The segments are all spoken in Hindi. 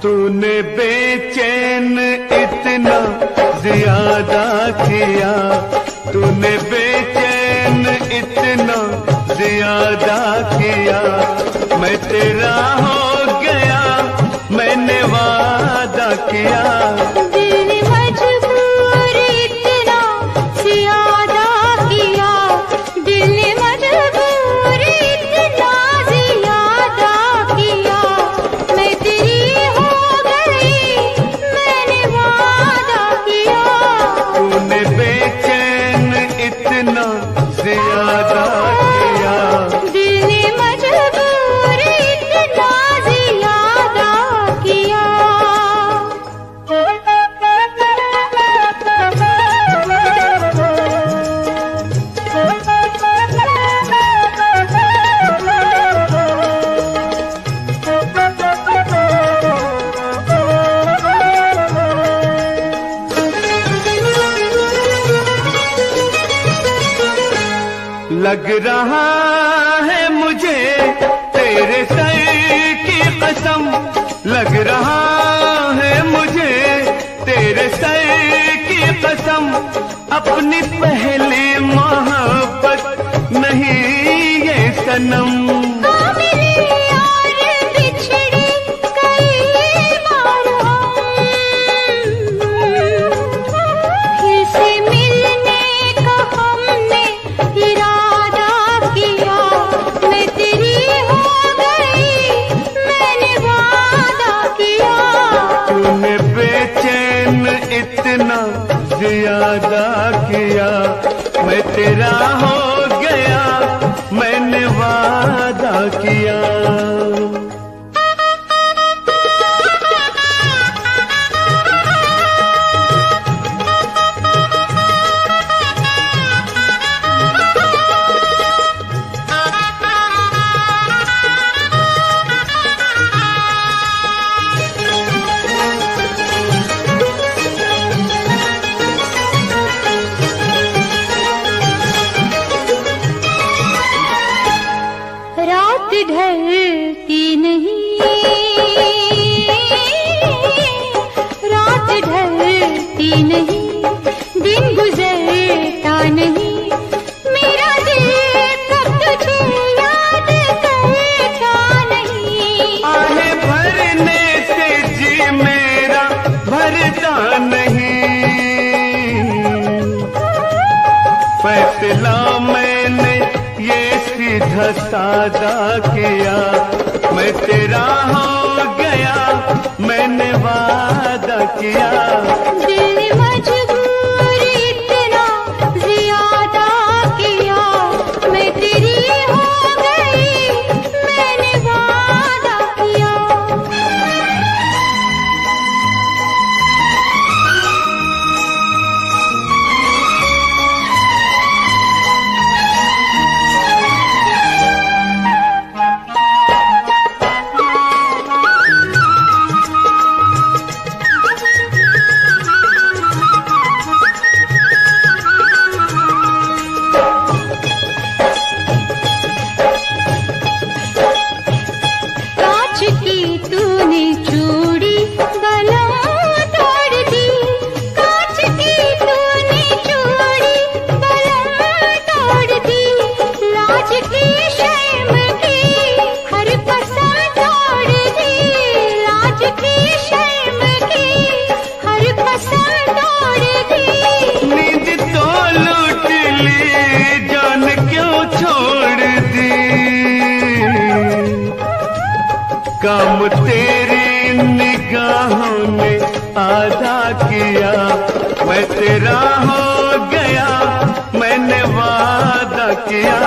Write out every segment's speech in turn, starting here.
तूने बेचैन इतना ज्यादा किया, तूने बेचैन इतना ज्यादा किया, मैं तेरा हो गया, मैंने वादा किया। दिल ने मजबूर इतना ज्यादा किया, दिल ने मजबूर इतना ज्यादा किया, मैं तेरी हो गई, मैंने वादा किया। तूने बेचैन इतना ज्यादा किया, दिल ने मजबूर इतना ज्यादा किया। लग रहा है मुझे तेरे सर की कसम, लग रहा है मुझे तेरे सर की कसम, अपनी पहली मोहब्बत नहीं ये सनम। इतना ज्यादा किया, मैं तेरा हो गया, मैंने वादा किया। रात ढलती नहीं, रात ढलती नहीं, दिन गुजरता नहीं, मेरा दिल कब तुझे याद करता नहीं। आहें भरने से जी मेरा भरता नहीं, फैसला मैंने ये सीधा सादा किया, मैं तेरा हो गया, मैंने वादा किया। दिल ने मजबूर इतना ज्यादा किया, मैं तेरी हो गई, मैंने वादा किया। काम तेरी निगाहों ने आधा किया, मैं तेरा हो गया, मैंने वादा किया।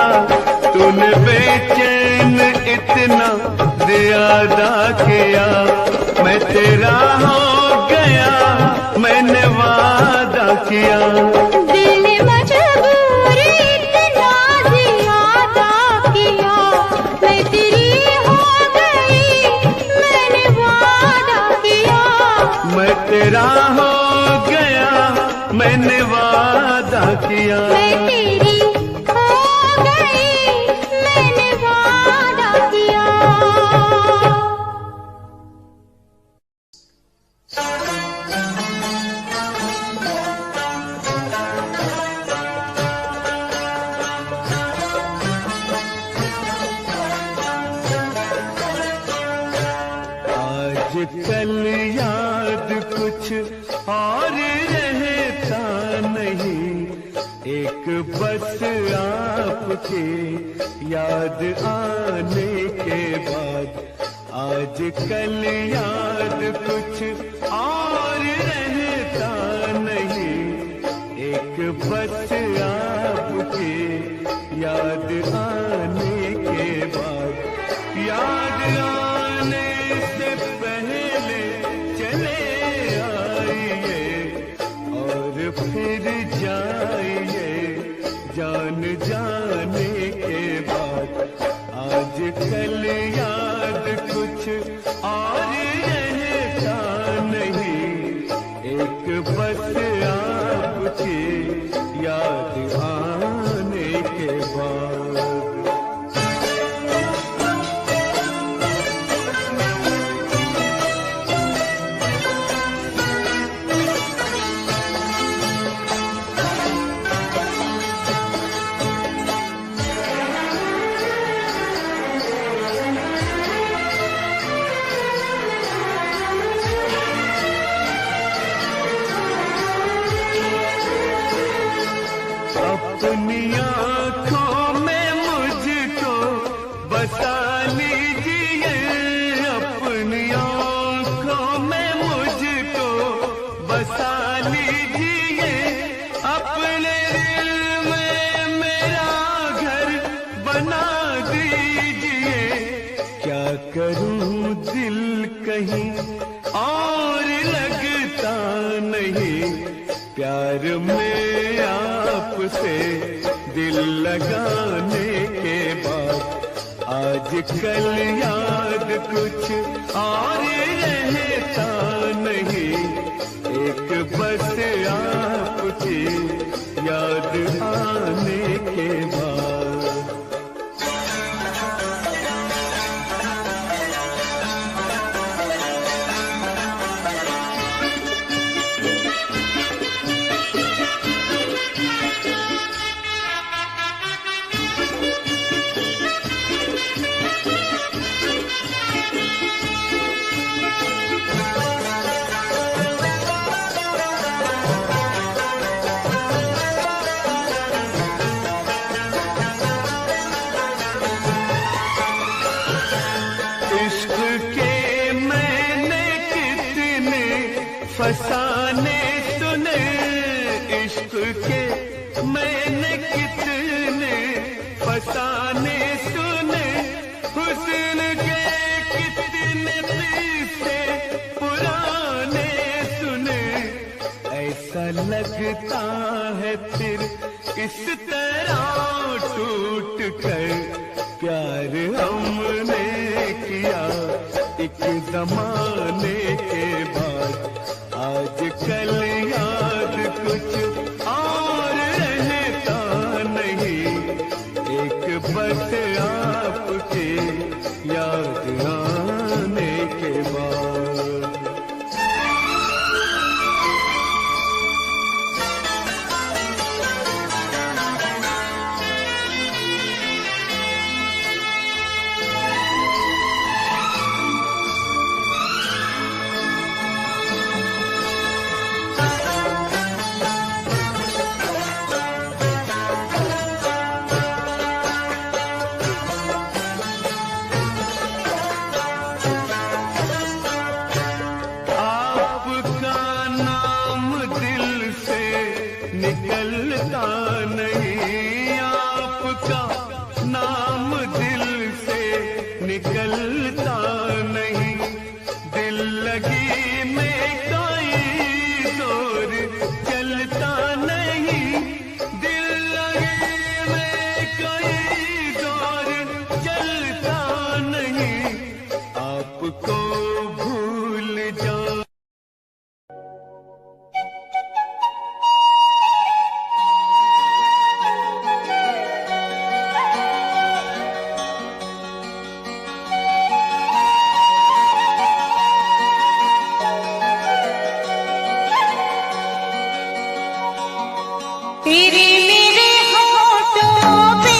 तूने बेचैन इतना ज्यादा किया, मैं तेरा हो गया, मैंने वादा किया। दिल ने मजबूर इतना ज्यादा किया, मैं तेरी हो गई, मैंने वादा किया। मैं तेरा हो गया, मैंने वादा किया। मैं तेरी हो गई, मैंने वादा किया। आजकल याद कुछ और रहता नहीं, एक बस आपके याद आने के बाद। आजकल याद कुछ और रहता नहीं, एक बस आपके याद आने के बाद। याद आने से पहले चले आइए और फिर जाइए जान जाने के बाद। आजकल याद कुछ और रहता नहीं, एक बस आपके याद आने के बाद। अपनी आँखों में मुझको बसा लीजिए, अपनी आँखों में मुझको बसा लीजिए, अपने दिल में मेरा घर बना दीजिए। क्या करूं दिल कहीं और लगता नहीं, प्यार में आपसे दिल लगाने के बाद। आजकल याद कुछ और रहता नहीं, एक बस आपकी याद आने के बाद। फसाने सुने, इश्क के मैंने कितने फसाने सुने, हुस्न के कितने किस्से पुराने सुने। ऐसा लगता है फिर इस तरह टूट कर प्यार हमने किया एक जमाने के बाद। आजकल याद कुछ और रहता नहीं, एक बस आपके याद आने के बाद। निकलता नहीं, आपका नाम दिल से निकलता नहीं। दिल लगी में कोई जोर चलता नहीं, दिल लगी में कोई जोर चलता नहीं। आपको भूल जा तेरे मेरे होठों पे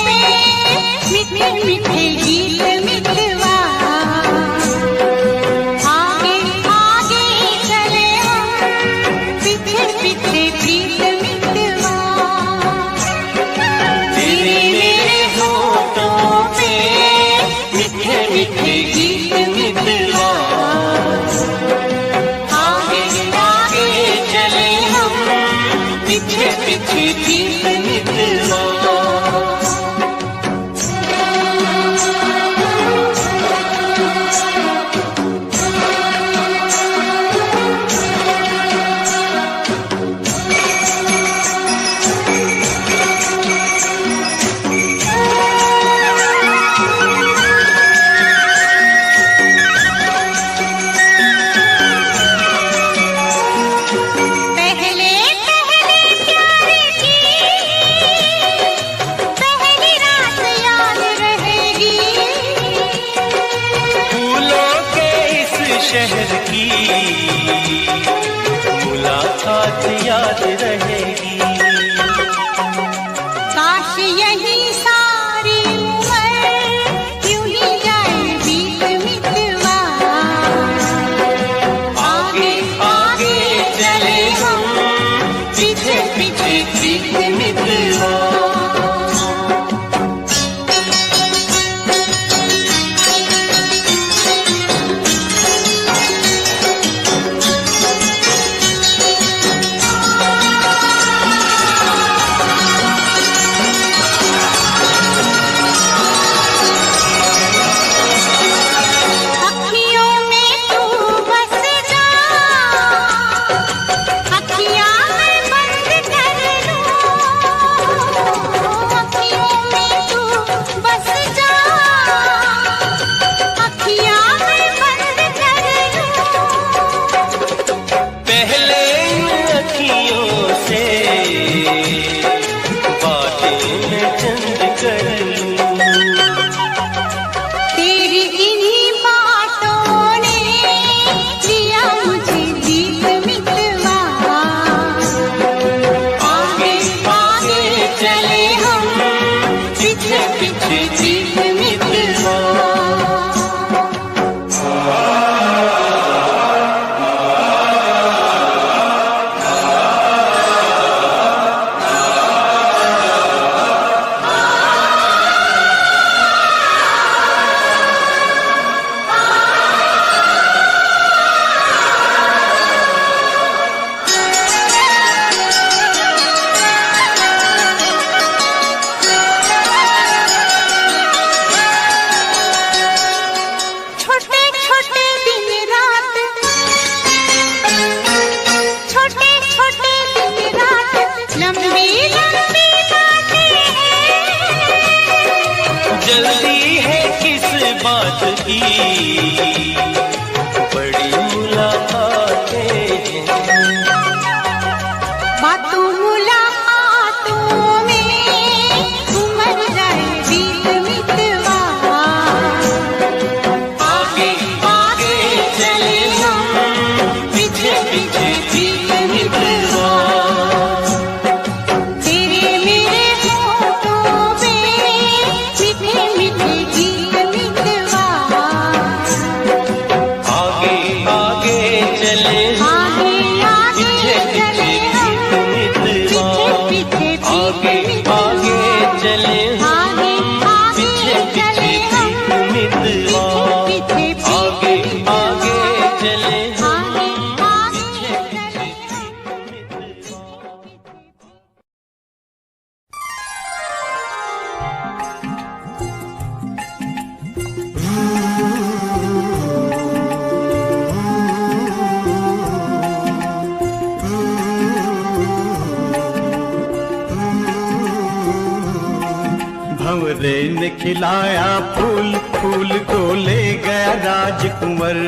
मीठे मीठे गीत मितवा, आगे गीत मितवा। शहर की मुलाकात याद रहेगी। काश यही सारी उम्र यूं ही जाए बीत मितवा। आगे आगे चले हम, पीछे पीछे गीत मितवा। जल्दी है किस बात की, बड़ी मुलाकातें हैं। बातों मुलाकातों में उमर जाए बीत मितवा। आगे आगे चले हम, पीछे पीछे गीत मितवा। तेरे मेरे होठों पे मीठे मीठे गीत मितवा। आगे आगे चले हम, आगे आगे चले हम, मितवा। पीछे पीछे आगे आगे चले हम, आगे पीछे आगे पीछे चले हम, गीत मितवा। पीछे पीछे आगे आगे चले हम, आगे पीछे आगे पीछे चले भंवरे ने खिलाया फूल, फूल को ले गया राजकुंवर।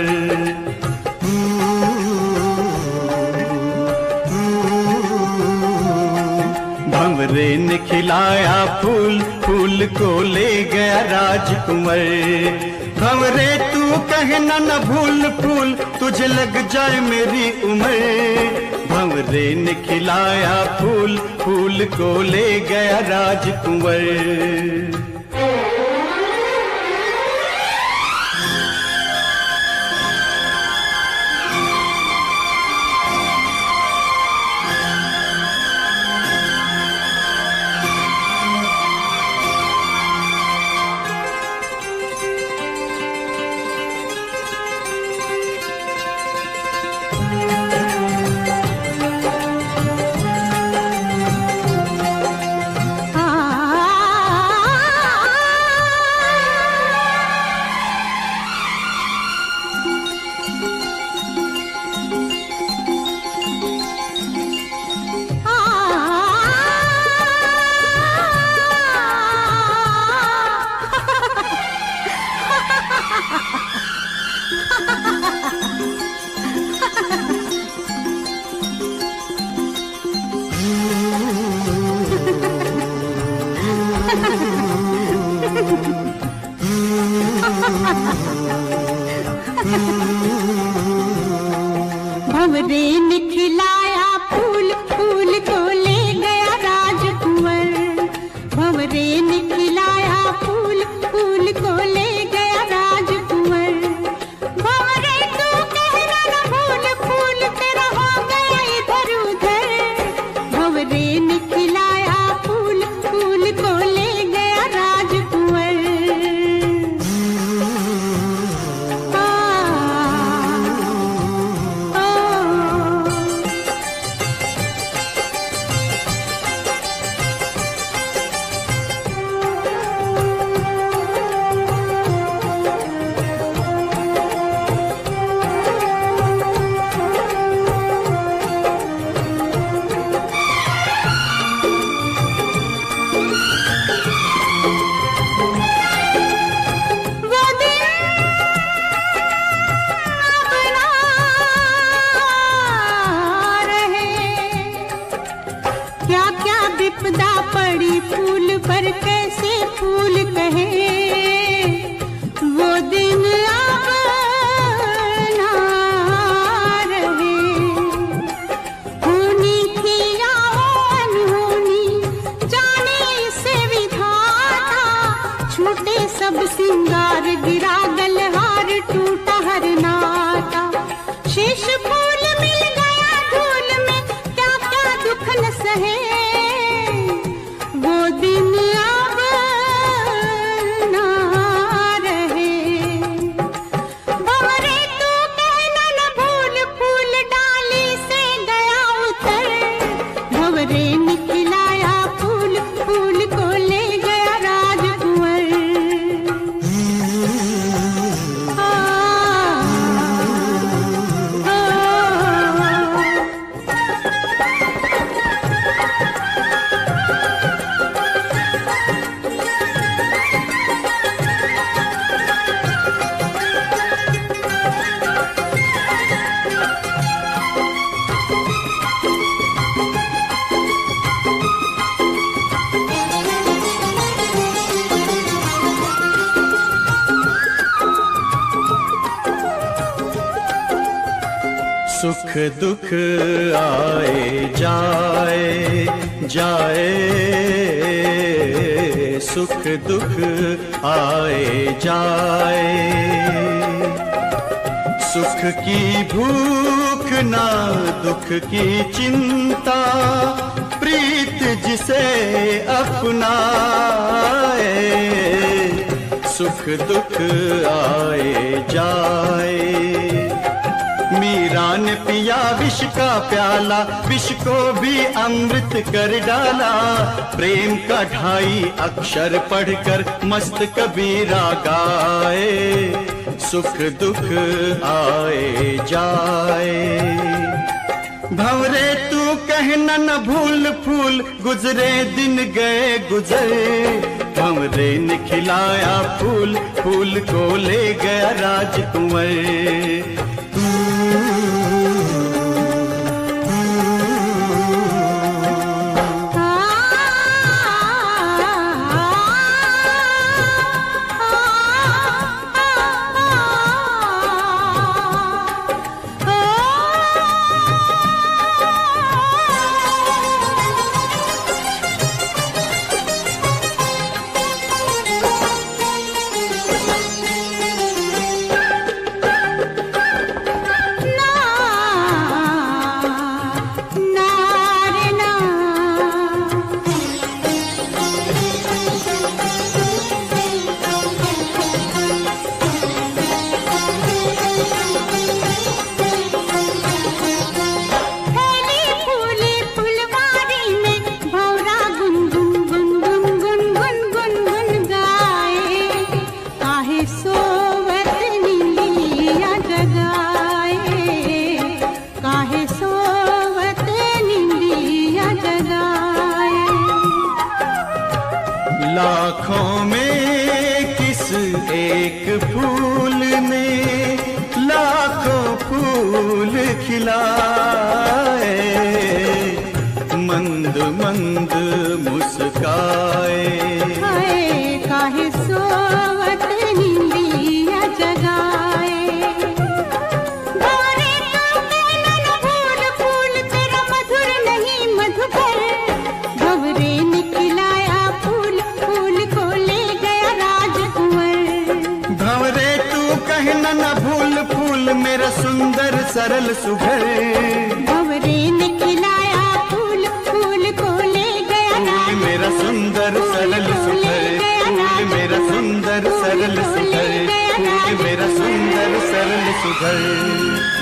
भंवरे ने खिलाया फूल, फूल को ले गया राजकुंवर। भंवरे तू कहना न भूल फूल, तुझे लग जाए मेरी उम्र। भंवरे ने खिलाया फूल, फूल को ले गया राजकुंवर। भंवरे ने खिलाया फूल, फूल को ले गया राजकुंवर। भंवरे ने खिलाया फूल, फूल को ले गया राजकुंवर। भंवरे तू कहना न भूल, फूल तेरा हो गया इधर उधर। भंवरे ने खिलाया फूल, फूल को ले गया राजकुंवर। विपदा पड़ी फूल पर कैसे फूल कहे, वो दिन अब ना रहे। होनी थी या अनहोनी जाने से विधाता, छूटे सब सिंगार गिरा गलहार टूटा हर नाता। शेष फूल मिल गया धूल में क्या क्या दुख न सहे, वो दिन अब ना रहे। भंवरे तू कहना न भूल, फूल डाली से गया उतर। भंवरे ने खिलाया फूल, फूल को ले गया राजकुंवर। सुख दुख आए जाए जाए, सुख दुख आए जाए। सुख की भूख ना दुख की चिंता, प्रीत जिसे अपनाए। सुख दुख आए जाए। मीरा ने पिया विष का प्याला, विष को भी अमृत कर डाला। प्रेम का 2.5 अक्षर पढ़कर मस्त कबीरा गाए। सुख दुख आए जाए। भंवरे तू कहना न भूल, फूल गुजरे दिन गए गुजर। भंवरे ने खिलाया फूल, फूल को ले गया राजकुंवर। लाखों में किस एक फूल ने लाखों फूल खिलाए। मंद मंद मुस्काए, काहे सोवत निंदिया जगाए। सुंदर सरल सुघर। भंवरे ने खिलाया फूल, फूल को ले गया फूल मेरा सुंदर सरल सुघर, फूल मेरा सुंदर सरल सुघर, फूल मेरा सुंदर सरल सुघर।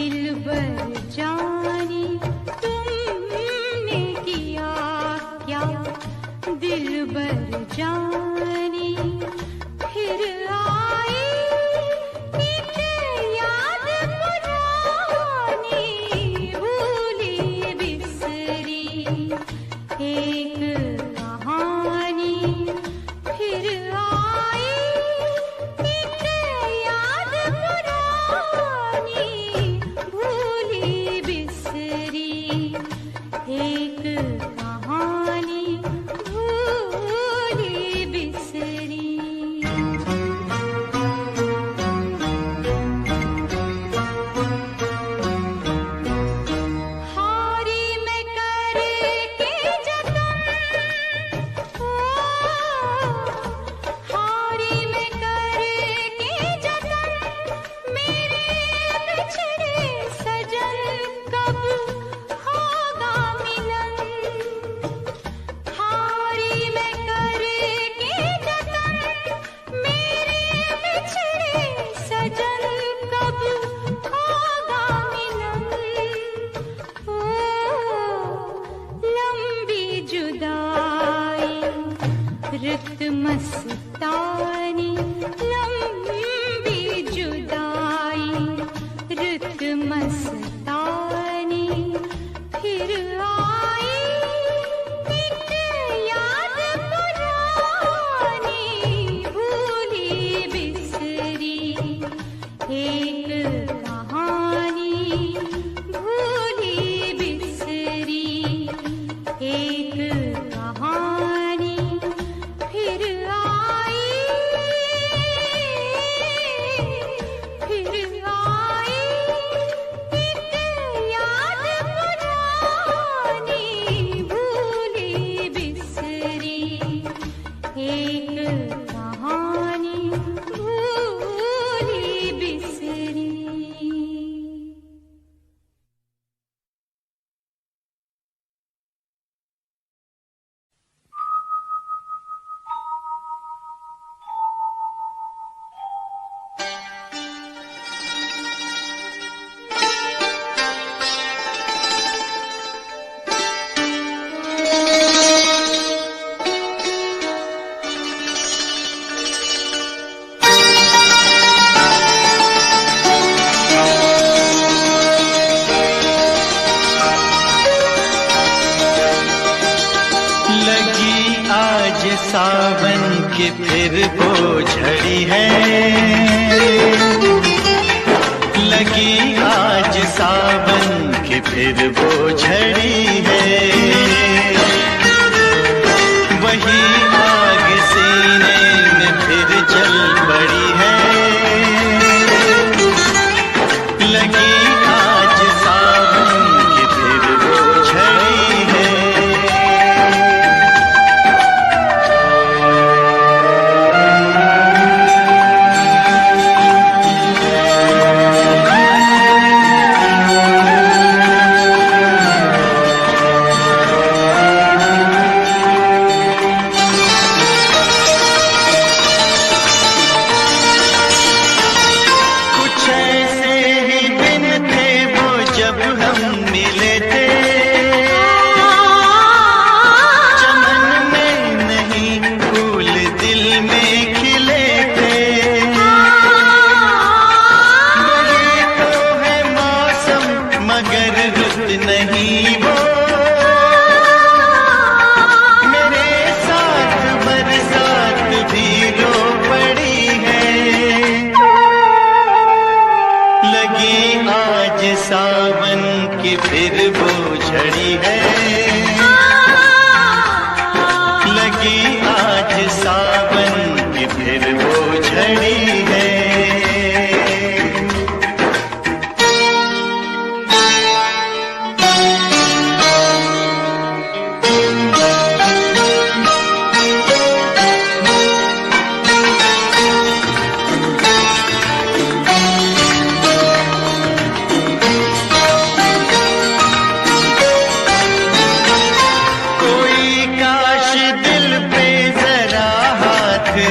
दिलबर जाने तुमने किया क्या, दिलबर जाने फिर आई एक याद पुरानी, भूली बिसरी एक कहानी, फिर आई एक याद पुरानी, भूली बिसरी एक कहानी, भूली बिसरी। हारी मैं करके जतन, ओ हारी मैं करके जतन, मेरे बिछड़े सजन कब होगा मिलन। हारी मैं करके जतन, मेरे बिछड़े सजन कब होगा मिलन। ओ लंबी जुदाई रुत मस्तानी, लंबी जुदाई रुत मस्तानी, फिर आई एक याद पुरानी, भूली बिसरी एक कहानी, भूली बिसरी एक कहानी, फिर आई एक याद पुरानी, भूली बिसरी एक कहानी, भूली बिसरी। लगी आज सावन की फिर वो झड़ी है, लगी आज सावन की फिर वो झड़ी है। वही आग सीने में फिर जल पड़ी है, लगी आज सावन की फिर वो झड़ी है।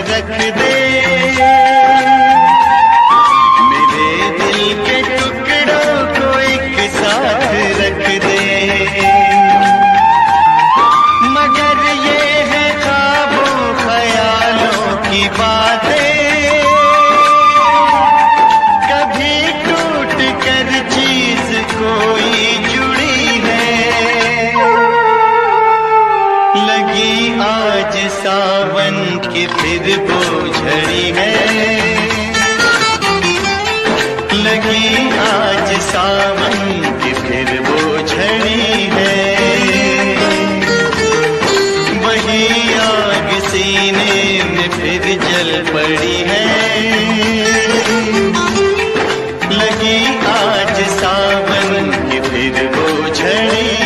रख दे कोई जुड़ी है। लगी आज सावन की फिर वो झड़ी है। लगी आज सावन की फिर वो झड़ी है। वही आग सीने में फिर जल पड़ी है। लगी आज सावन की फिर वो झड़ी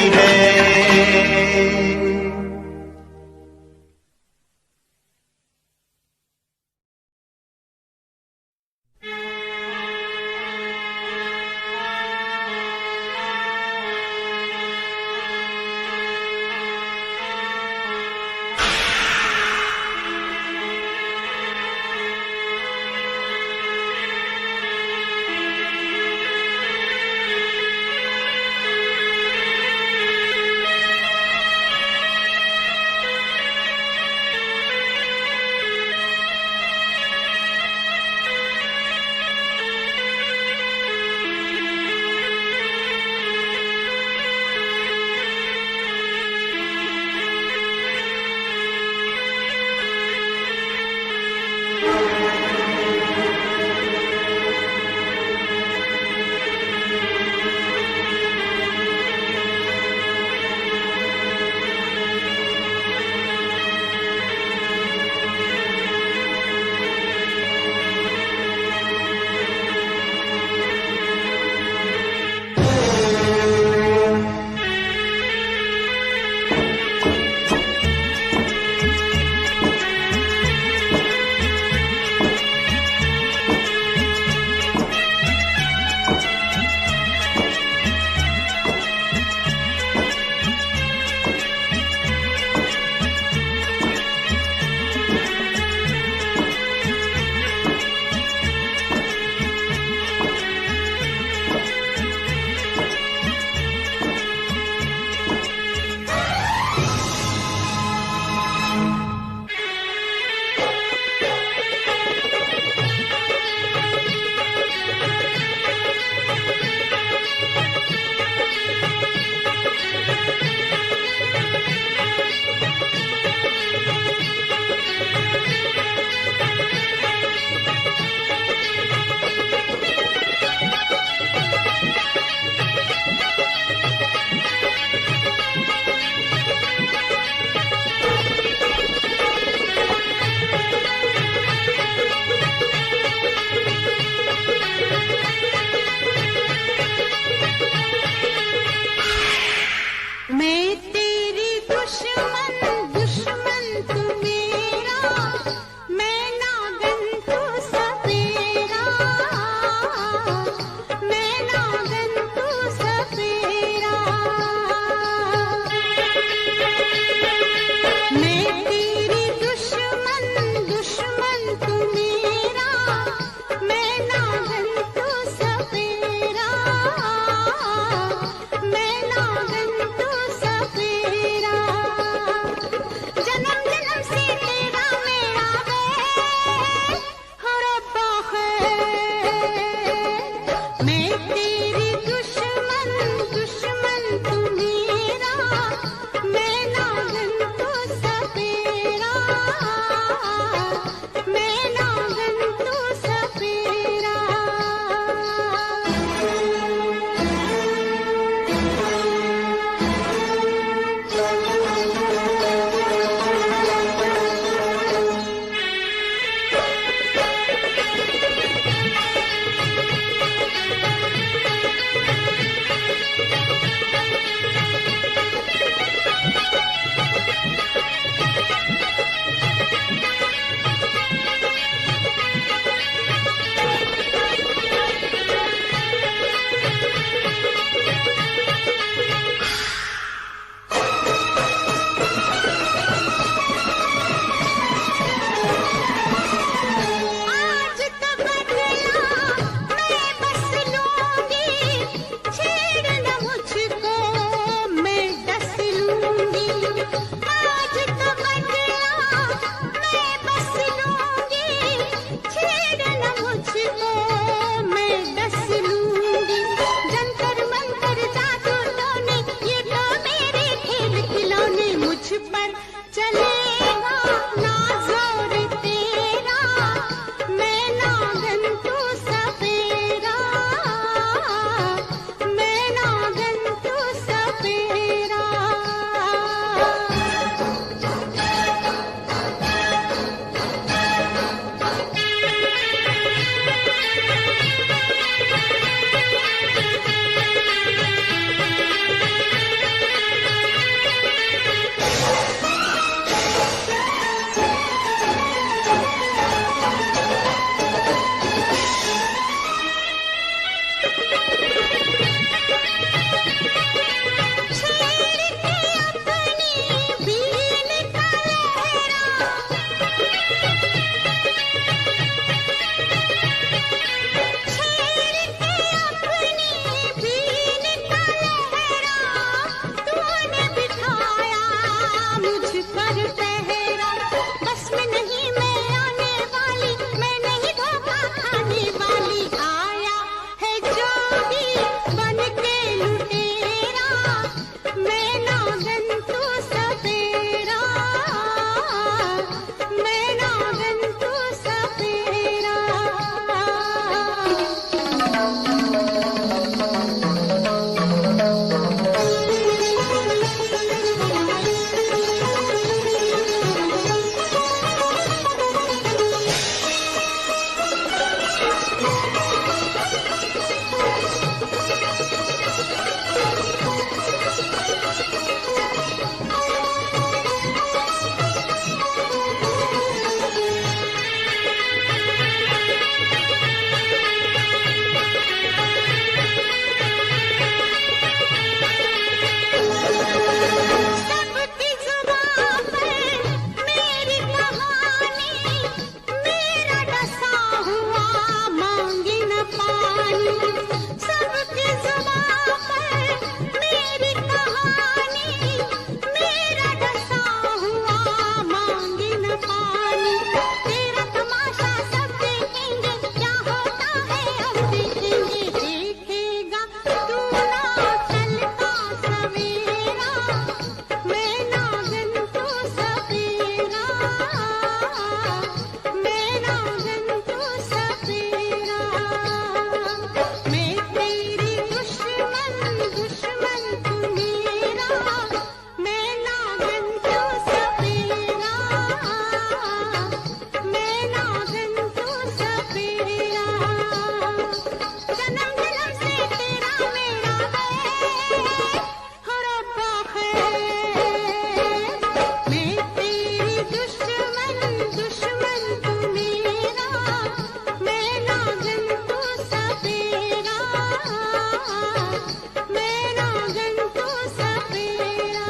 मेरा गंतु सपेरा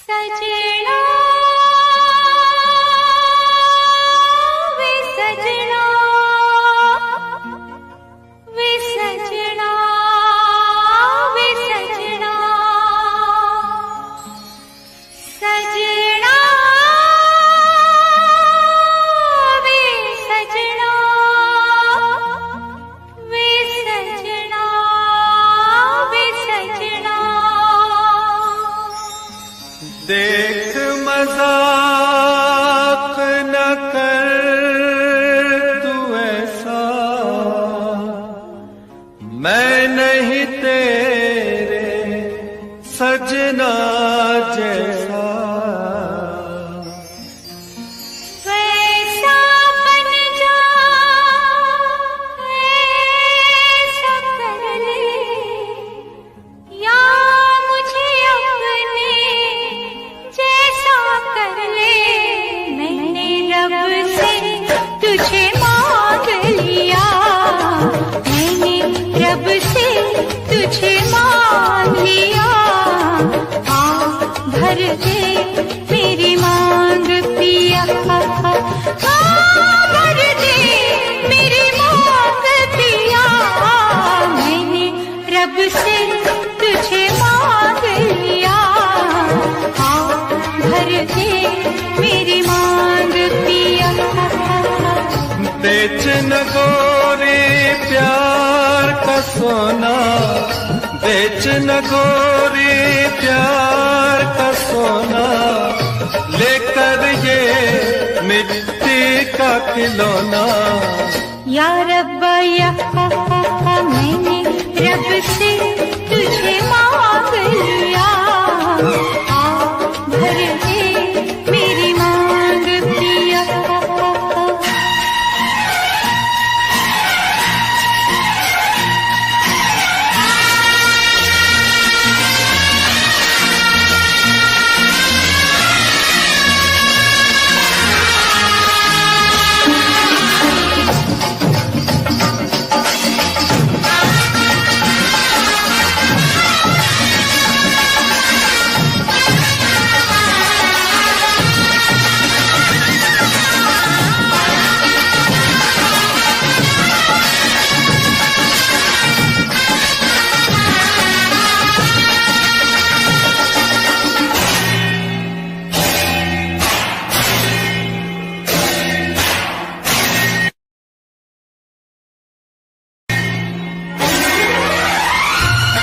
सजना वे सजना वे सजना वे सजना सजना वे सजना वे सजना वे सजना देख मजाक न कर तू ऐसा, मैं नहीं तेरे सजना जैसा। वैसा बन जा ऐसा कर ले या मुझे अपने जैसा कर ले। मैंने रब से तुझे मांग लिया, मैंने रब से तुझे मांग लिया। भर दे मेरी मांग पिया, भर दे मेरी मांग पिया। मैंने रब से तुझे मांग लिया, भर दे मेरी मांग पिया। बेच न गोरे प्यार का सोना, बेच न गोरे प्यार का सोना, लेकर ये मिट्टी का खिलौना। या रब्बा या मैंने रब से तुझे मांग लिया, भर दे मेरी मांग पिया।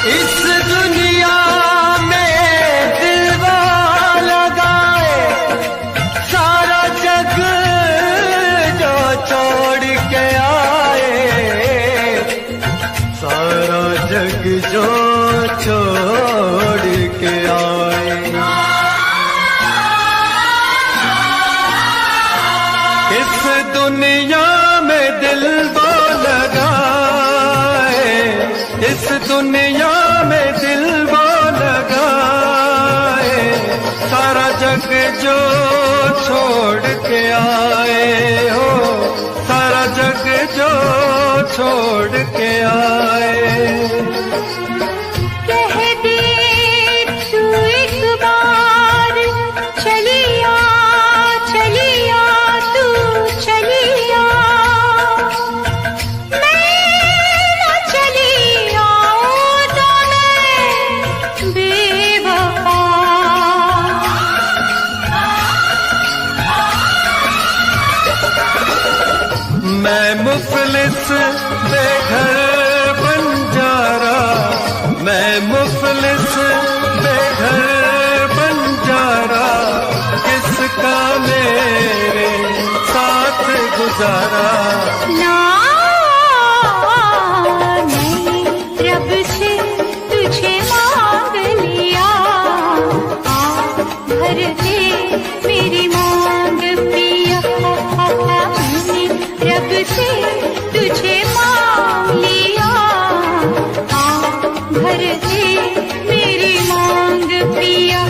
इस दुनिया में दिलवा लगाए सारा जग जो छोड़ के आए, सारा जग जो छोड़ के आए। इस दुनिया में दिल वो लगाए, इस दुनिया में दिल वो लगाए, सारा जग जो छोड़ के आए हो, सारा जग जो छोड़ के आए। कह दे तू एक बार चलिया चलिया तू चलिया, मैं न चलिया तो मैं मुफलिस बेघर बंजारा, मैं मुफलिस बेघर बंजारा, किसका मेरे साथ गुजारा। ना मैंने रब से तुझे मांग लिया, भर दे मेरी मांग पिया। मैंने रब से तुझे मांग लिया, भर दे मेरी मांग पिया।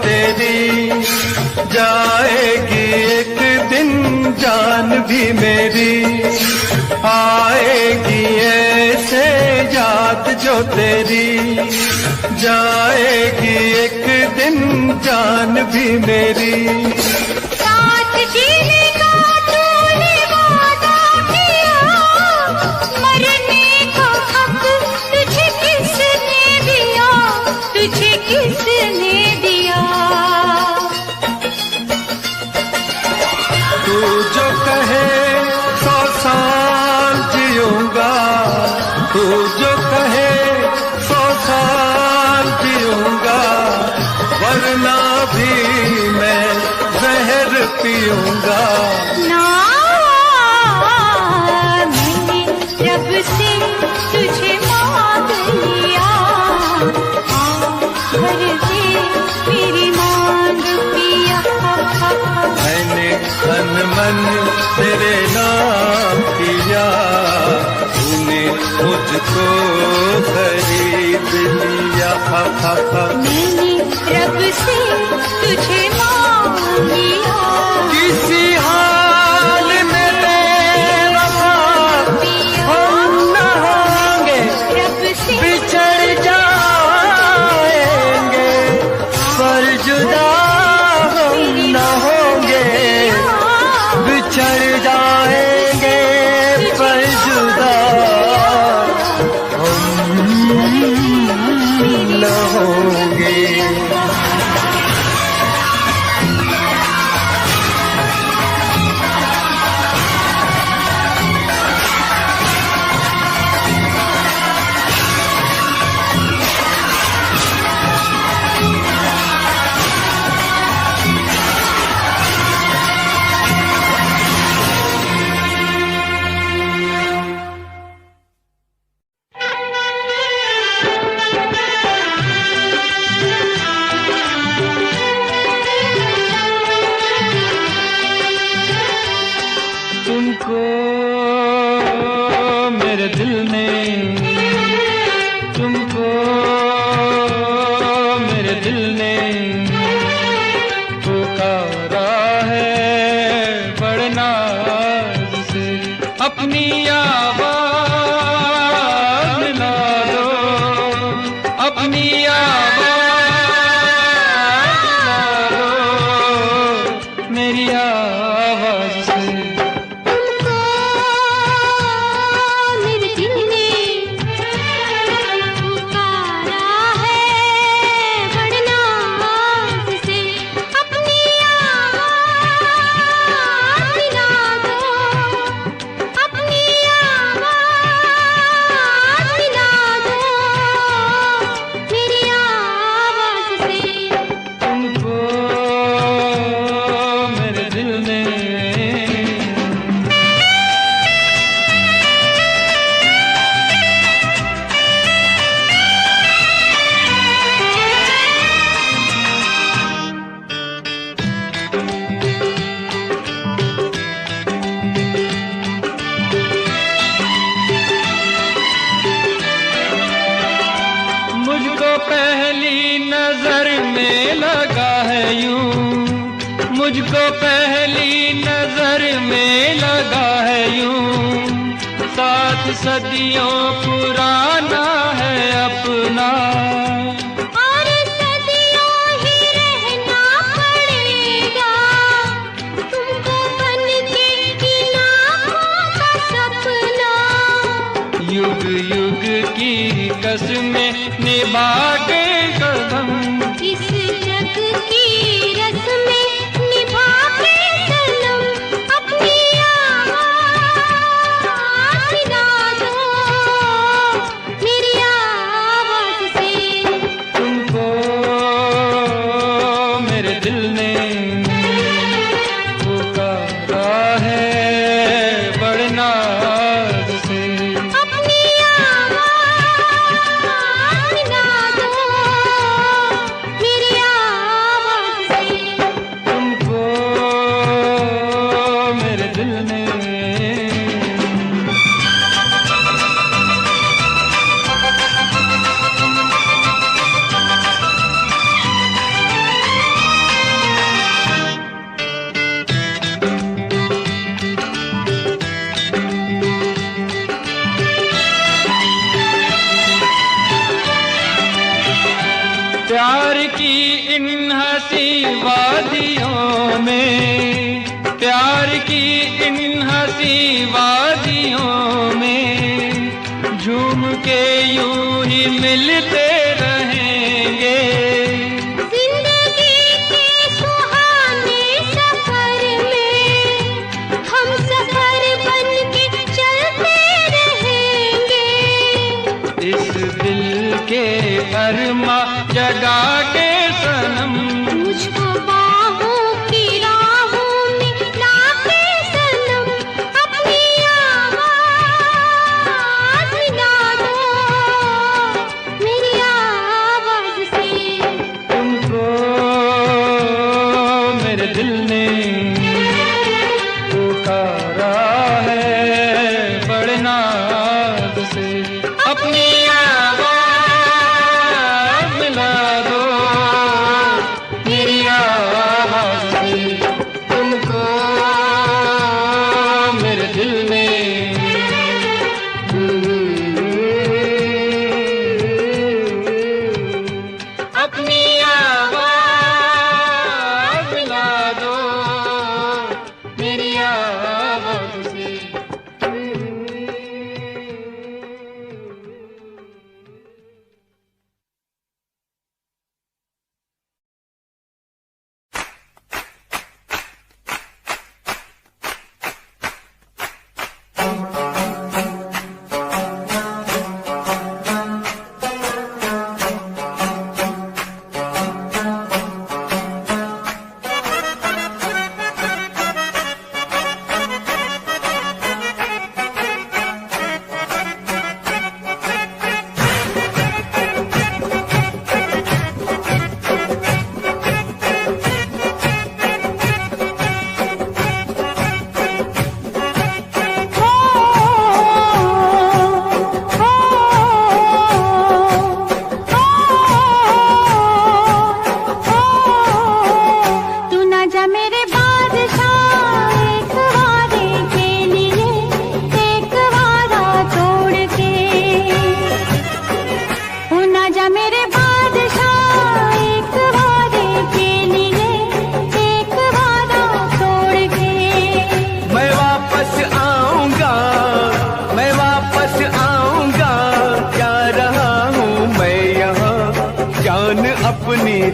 तेरी जाएगी एक दिन जान भी मेरी, आएगी ऐसे याद जो तेरी, जाएगी एक दिन जान भी मेरी। साथ जीने का तूने वादा किया, मरने का हक तुझे किसने दिया, तुझे किसने दिया। तू जो कहे 100 साल जीऊंगा, तू जो कहे 100 साल जीऊंगा, वरना भी मैं जहर पीऊंगा। ना मैंने रब से तुझे मांग लिया, भर दे मेरी मांग पिया। मैंने तन मन तेरे नाम किया, तूने मुझको खरीद लिया। मैंने रब से तुझे मांग लिया, किसी हाल में तेरा हम न होंगे, रब से बिछड़ जाएंगे, पर जुदा हम न होंगे, बिछड़ जाएंगे, पर जुदा हम न होंगे। तुमको मेरे दिल ने, तुमको मेरे दिल ने पुकारा है बड़े नाज से, अपनी आवाज़ मिला दो, अपनी आवाज़ मिला दो मेरी आवाज़ से। मेरे दिल ने पुकारा है बड़े नाज से, अपनी आवाज़ मिला दो, अपनी आवाज़ तुझको पहली नजर में लगा है यूं, 7 सदियों पुराना है अपना, और सदियों ही रहना पड़ेगा तुमको बन के इन आँखों का सपना। युग युग की कसमें निभा के कदम, इस जग की रस्में निभा के सनम, अपनी आवाज़ मिला दो मेरी आवाज़ से। तुमको मेरे दिल ने पुकारा है बड़े नाज से, अपनी आवाज़ मिला दो मेरी आवाज़ से। तुमको मेरे दिल ने प्यार की इन हंसी वादियों में, प्यार की इन हंसी वादियों में झूम के यूं ही मिलते रहेंगे। जिंदगी के सुहाने सफर में हम सफर बन के चलते रहेंगे। इस दिल के अरमा जगा के सनम, मुझको बाहों की राहों में लाके सनम, अपनी आवाज़ मिला दो मेरी आवाज़ से। तुमको मेरे दिल ने पुकारा है बड़े नाज से, अपनी आवाज़ मिला दो मेरी आवाज़ से। तुमको मेरे दिल ने अपनी आवाज़ मिला दो मेरी आवाज़ से।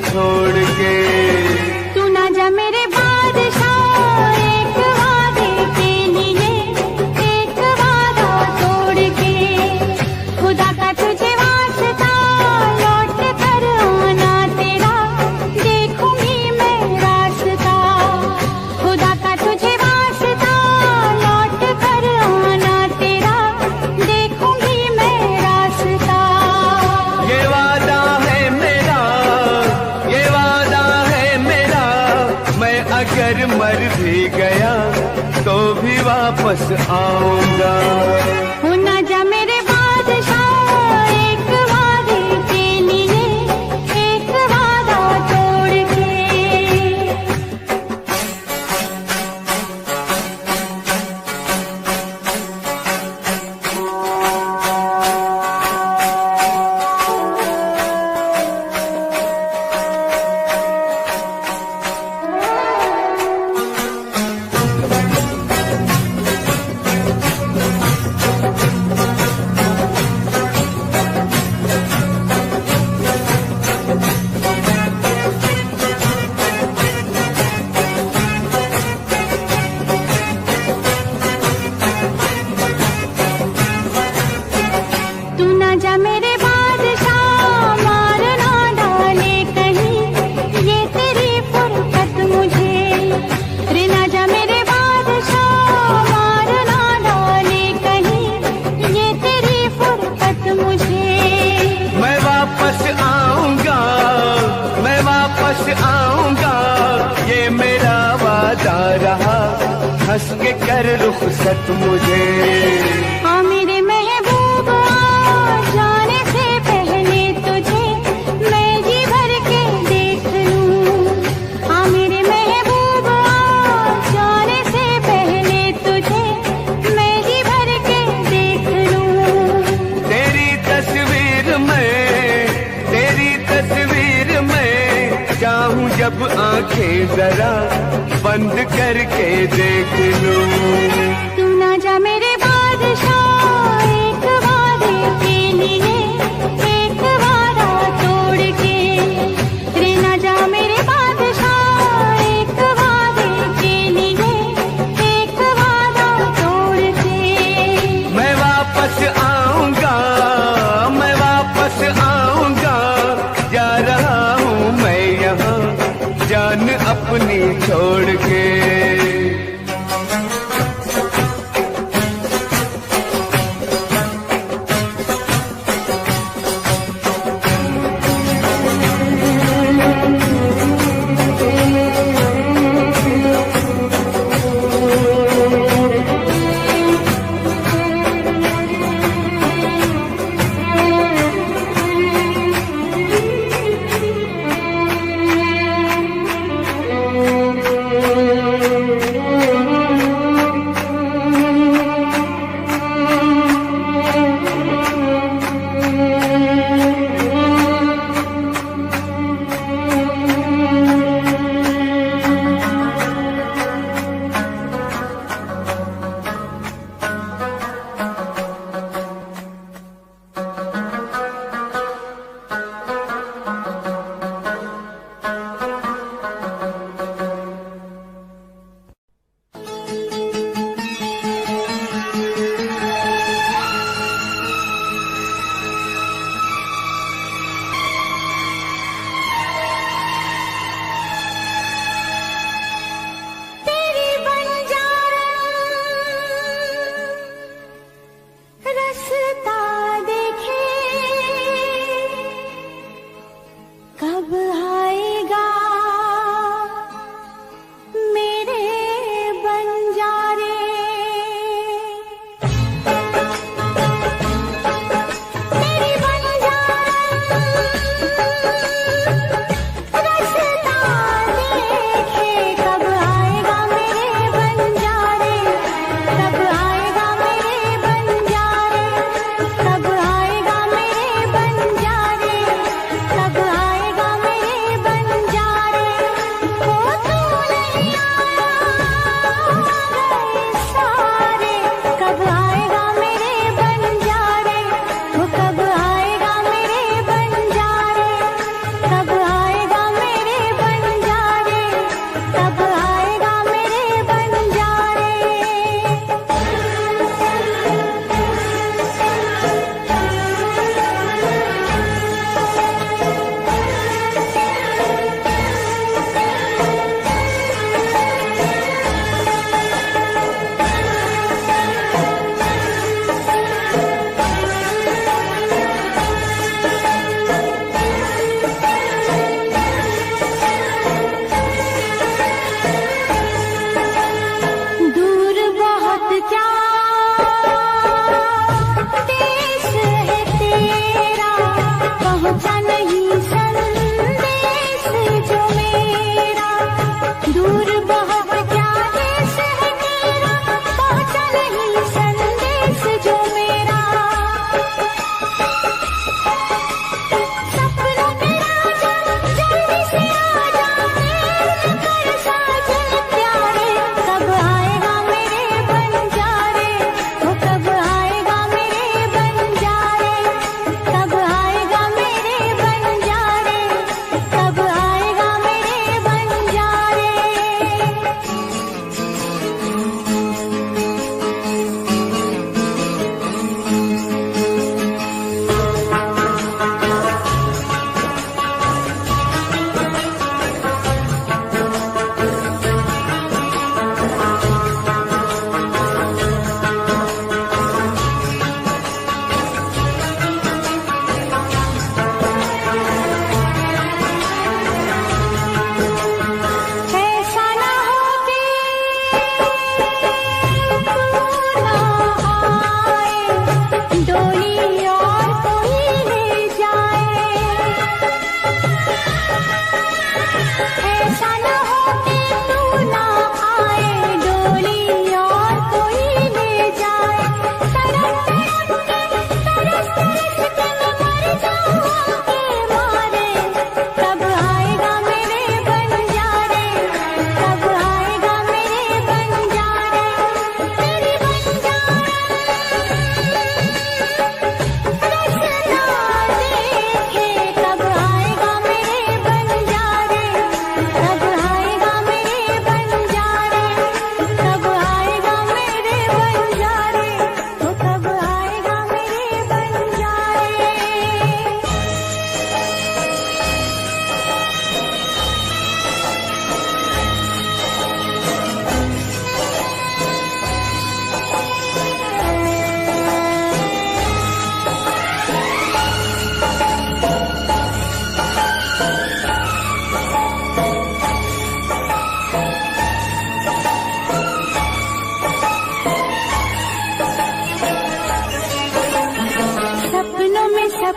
छोड़ के तू ना जा मेरे बादशाह, एक वादे के लिए एक वादा तोड़ के। खुदा का तुझे वास्ता लौट कर आना तेरा देखूंगी मैं रास्ता। खुदा का तुझे वास्ता लौट कर आना तेरा देखूंगी मैं रास्ता। ये वादा है मेरा, ये वादा है मेरा, मैं अगर मर भी गया तो भी वापस आऊंगा। हो ना जा मेरे बादशाह, एक वादे के लिए एक वादा तोड़ के। हंस के कर रुखसत मुझे। हाँ मेरे महबूबा जाने से पहले तुझे मैं जी भर के देख लूं। हाँ मेरे महबूबा जाने से पहले तुझे मैं जी भर के देख लूं। तेरी तस्वीर में चाहूं जब आंखें जरा बंद करके देख लूं। तू ना जा मेरे बादशाह एक वादे के लिए एक वादा तोड़ के। रे ना जा मेरे बादशाह एक वादे के लिए एक वादा तोड़ के। मैं वापस आऊंगा जा रहा हूँ मैं यहाँ जान अपनी छोड़ के।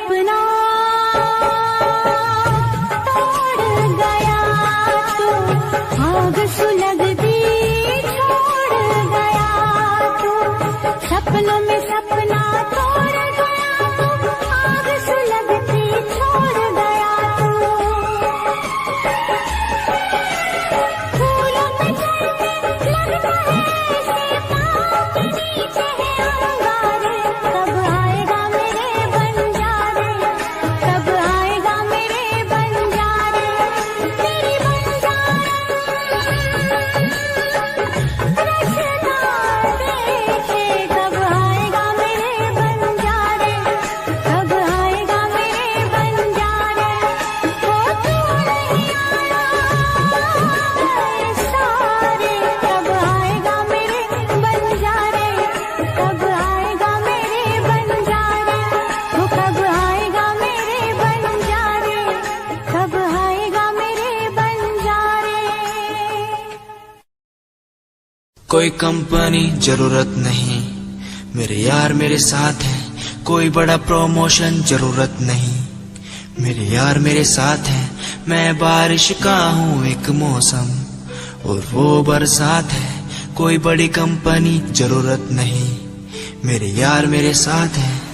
सपना तोड़ गया तू, आग सुलगती छोड़ गया तू, सपनों में सपना तोड़ गया तू, आग सुलगती छोड़ गया तू। फूलों पे चढ़ते लगता है ऐसे पाँव के नीचे है अंगारे, कब आएगा मेरे बंजारे, कब आएगा मेरे बंजारे, तेरी बंजारा रसदार देखे, कब आएगा मेरे बंजारे, कब आएगा मेरे बंजारे, वो तू नहीं आया सारे, कब आएगा मेरे बंजारे, कब आएगा मेरे बंजारे, वो कब आएगा मेरे बंजारे, कब आएगा मेरे बंजारे। कोई कंपनी जरूरत नहीं, मेरे यार मेरे साथ हैं, कोई बड़ा प्रमोशन जरूरत नहीं, मेरे यार मेरे साथ हैं, मैं बारिश का हूँ एक मौसम और वो बरसात है, कोई बड़ी कंपनी जरूरत नहीं, मेरे यार मेरे साथ हैं।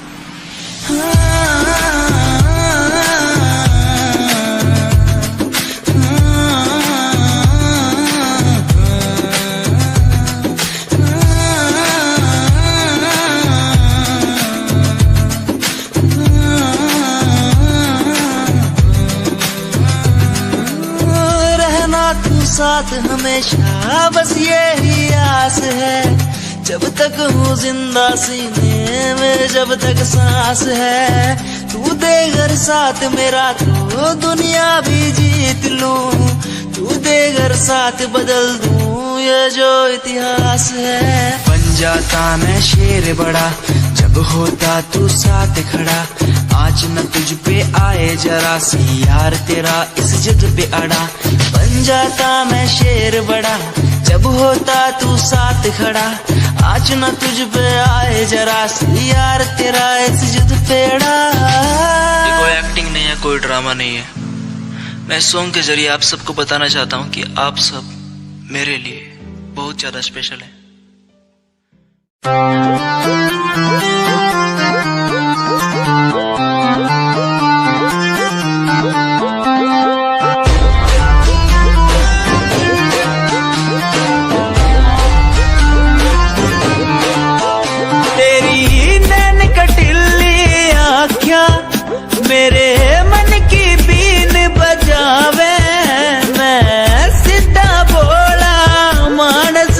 रहना तू साथ हमेशा, बस यही आस है, जब तक हूँ जिंदा सीने में, जब तक सांस है, तू दे घर साथ मेरा तो दुनिया भी जीत लूं, तू दे घर साथ बदल दूं ये जो इतिहास है। बन जाता मैं शेर बड़ा जब होता तू साथ खड़ा, आज न तुझ पे आए जरा सी यार तेरा इस जिद पे अड़ा। बन जाता मैं शेर बड़ा जब होता तू साथ खड़ा, आज न तुझ पे आए जरा सी यार तेरा इस जिद पे अड़ा। ये कोई एक्टिंग नहीं है, कोई ड्रामा नहीं है, मैं सॉन्ग के जरिए आप सबको बताना चाहता हूँ कि आप सब मेरे लिए बहुत ज्यादा स्पेशल है। तेरी नैन कटिली आँखियाँ मेरे मन की बीन बजावे, मैं सीधा बोला मानस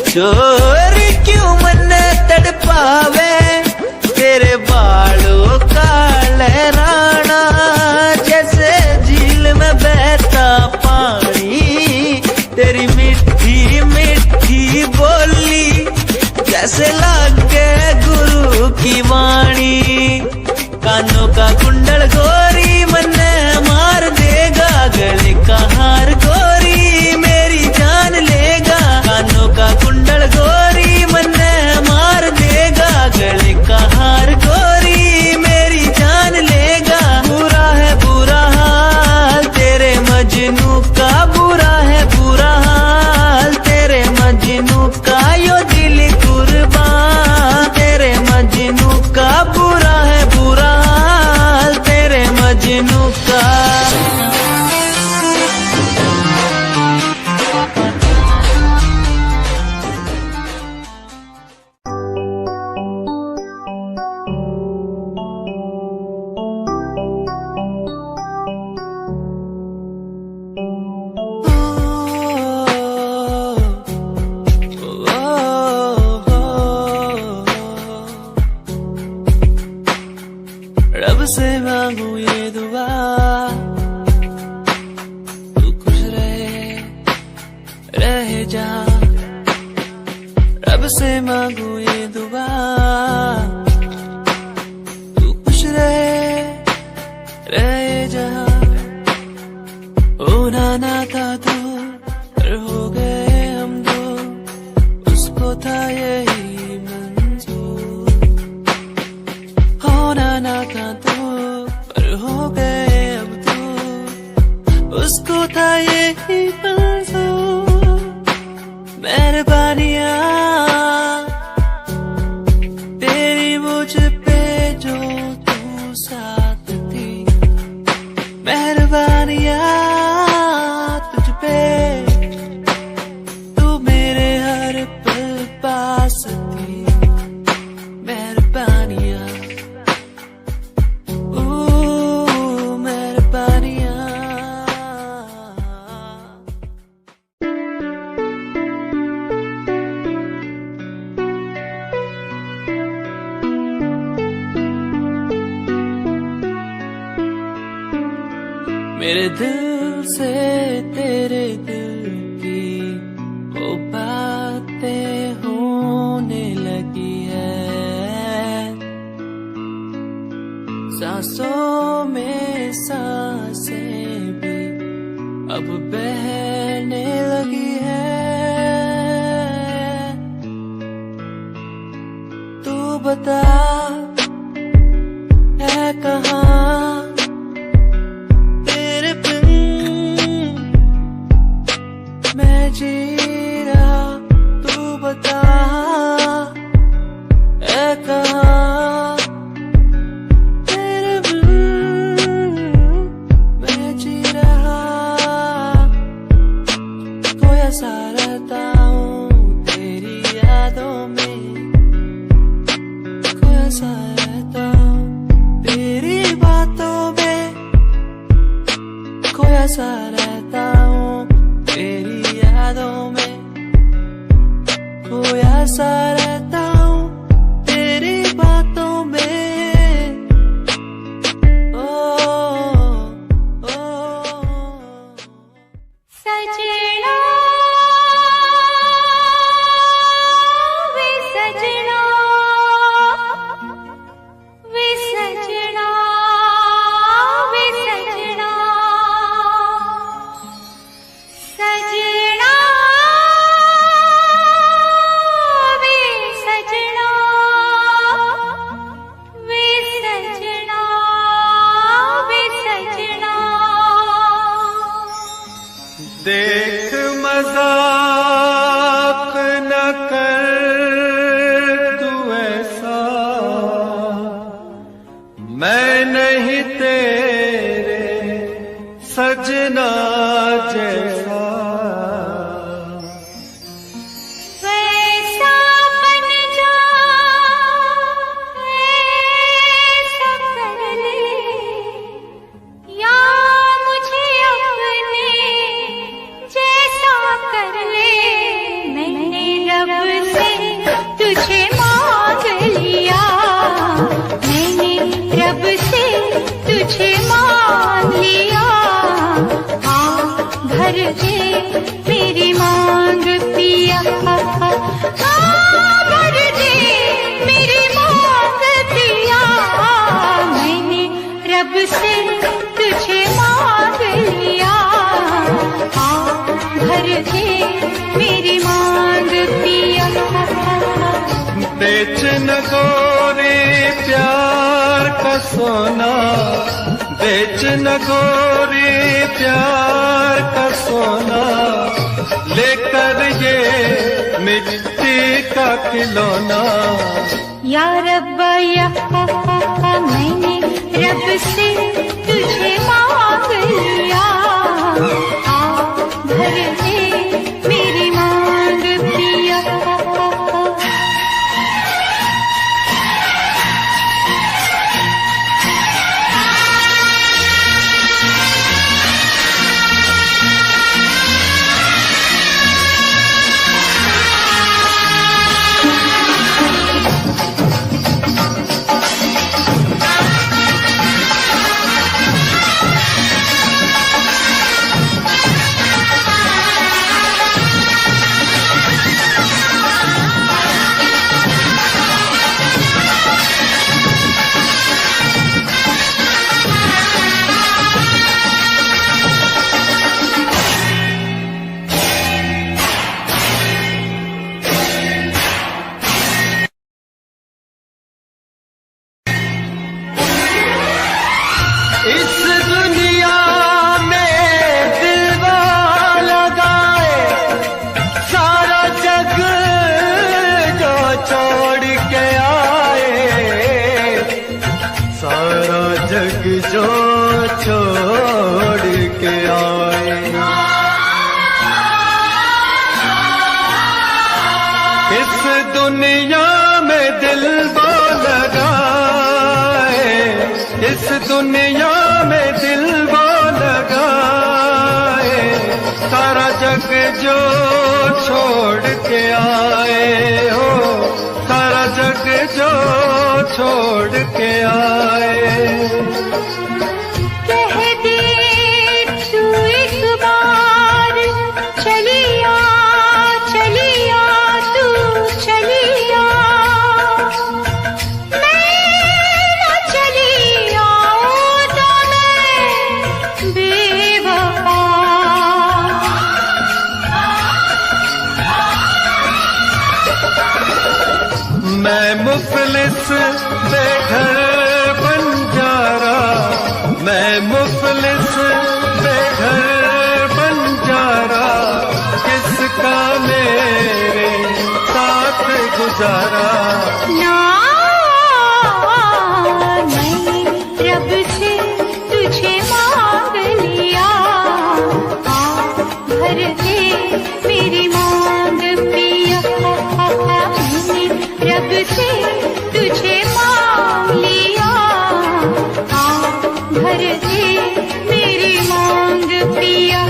चोरी क्यों मन तड़पावे, तेरे बालों का लहराना जैसे झील में बहता पानी, तेरी मीठी मीठी बोली जैसे लागे गुरु की वाणी, कानों का कुंडल गोरी मन मार देगा, गले का हार गोरी मेरी जान लेगा, कानों का कुंडल गोरी मन मार देगा, गले का हार गोरी मेरी जान लेगा। बुरा है बुरा हाल तेरे मजनू का, बुरा है बुरा हाल तेरे मजनू का, यो दिल कुर्बान तेरे मजनू का, बुरा है बुरा हाल तेरे मजनू का। रब से मांगू ये दुआ तू खुश रहे जा, रब से मांगू ये दुआ तू खुश रहे जा। होना ना था तो पर हो गए हम दो, उसको था यही मंजूर, होना ना था तो था यही मंजूर। मेहरबानियाँ तेरी मुझ पे जो तू साथ थी, मेहरबानियाँ तुझ पे तू मेरे हर पल पास थी। मेहरबानियाँ मेहरबानियाँ। मेरे दिल से तेरे दिल की वो बातें होने लगी है, सांसों में सांसें भी अब बहने लगी है। तू बता है कहाँ तेरे बिन मैं जी रहा, तू बता है कहाँ तेरे बिन मैं जी रहा। खोया सा रहता हूँ तेरी यादों में, खोया सा रहता हूँ तेरी बातों में, खोया सा रहता हूँ तेरी यादों में, खोया सा रहता हूँ तेरी बातों में। ओ सजना वे सजना वे सजना वे सजना सजना वे सजना वे सजना वे सजना। देख मजाक न कर तू ऐसा, मैं नहीं तेरे सजना जैसा। वैसा बन जा ऐसा कर ले, या मुझे अपने जैसा कर ले। मैंने रब से तुझे मांग लिया, मैंने रब से तुझे मांग लिया। भर दे मेरी मांग पिया, भर दे मेरी मांग पिया। मैंने रब से तुझे मांग लिया, भर दे मेरी मांग पिया। बेच न गोरी प्यार का सोना, बेच न गोरी प्यार का सोना, लेकर ये मिट्टी का खिलौना। या रब्बा या मैंने रब से तुझे मांग लिया, भर दे मेरी मांग पिया। दुनिया में दिल वो लगाए, इस दुनिया में दिल वो लगाए, सारा जग जो छोड़ के आए हो, सारा जग जो छोड़ के आए। कह दे तू एक बार चलिया चलिया तू चलिया, मैं न चलिया तो मैं बेवफा। मैं मुफलिस बेघर बंजारा, मैं मुफलिस बेघर बंजारा, किसका मेरे साथ गुजारा। ना मैंने रब से तुझे मांग लिया, भर दे मेरी मांग पिया। मैंने रब से तुझे मांग लिया, भर दे मेरी मांग पिया।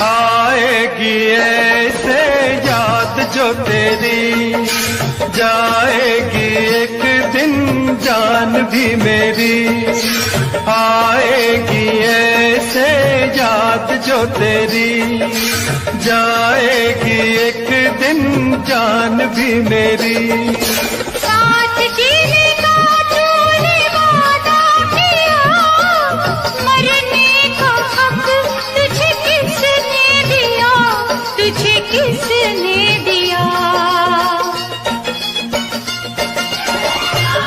आएगी ऐसे याद जो तेरी, जाएगी एक दिन जान भी मेरी। आएगी ऐसे याद जो तेरी, जाएगी एक दिन जान भी मेरी। साथ जीने का तूने वादा किया, मरने का हक तुझे किसने दिया, तुझे किसने दिया।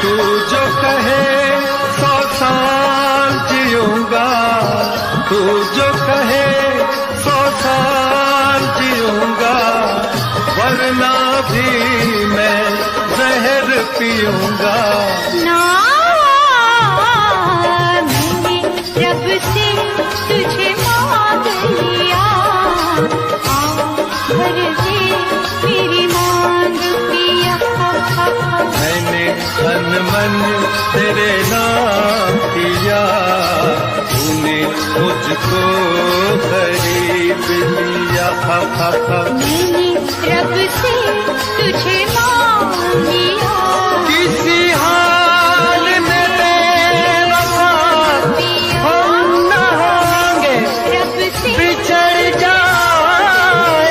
तू जो कहे 100 साल जीऊंगा, तू जो कहे 100 साल जीऊंगा, वरना भी मैं जहर पीऊंगा। ना मैंने रब से तुझे मांग लिया, भर दे मेरी मांग पिया। मैंने तन मन तेरे नाम किया, तूने मुझको खरीद लिया। मैंने रब से तुझे मांग लिया, किसी हाल में बेवफा हम न होंगे, रब से बिछड़ जाएंगे,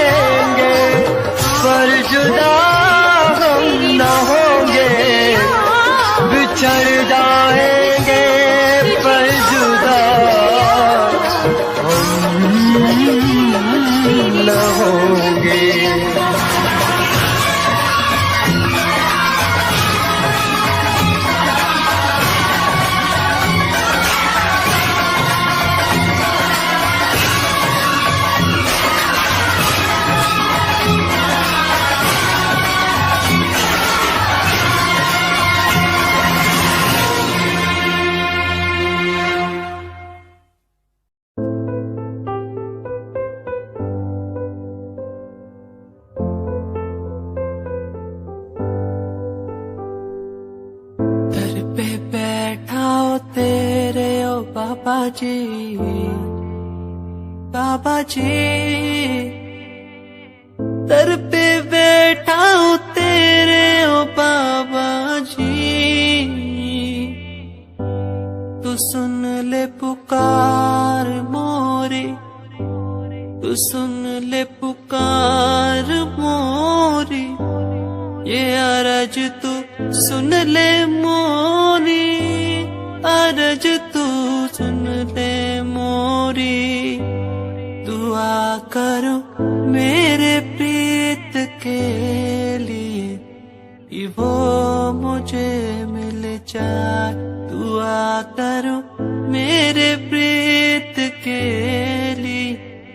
पर जुदा हम न होंगे, बिछड़ जाएंगे, पर जुदा हम न होंगे। बाबा जी, बाबा जी, दर पे बैठा हूँ तेरे ओ बाबा जी, तू सुन ले पुकार मोरी, तू सुन ले पुकार मोरी, ये अरज तू सुन ले मोरी, अरज तू सुन ले मोरी, दुआ करो मेरे प्रीत के लिए कि वो मुझे मिल जाए, दुआ करो मेरे प्रीत के लिए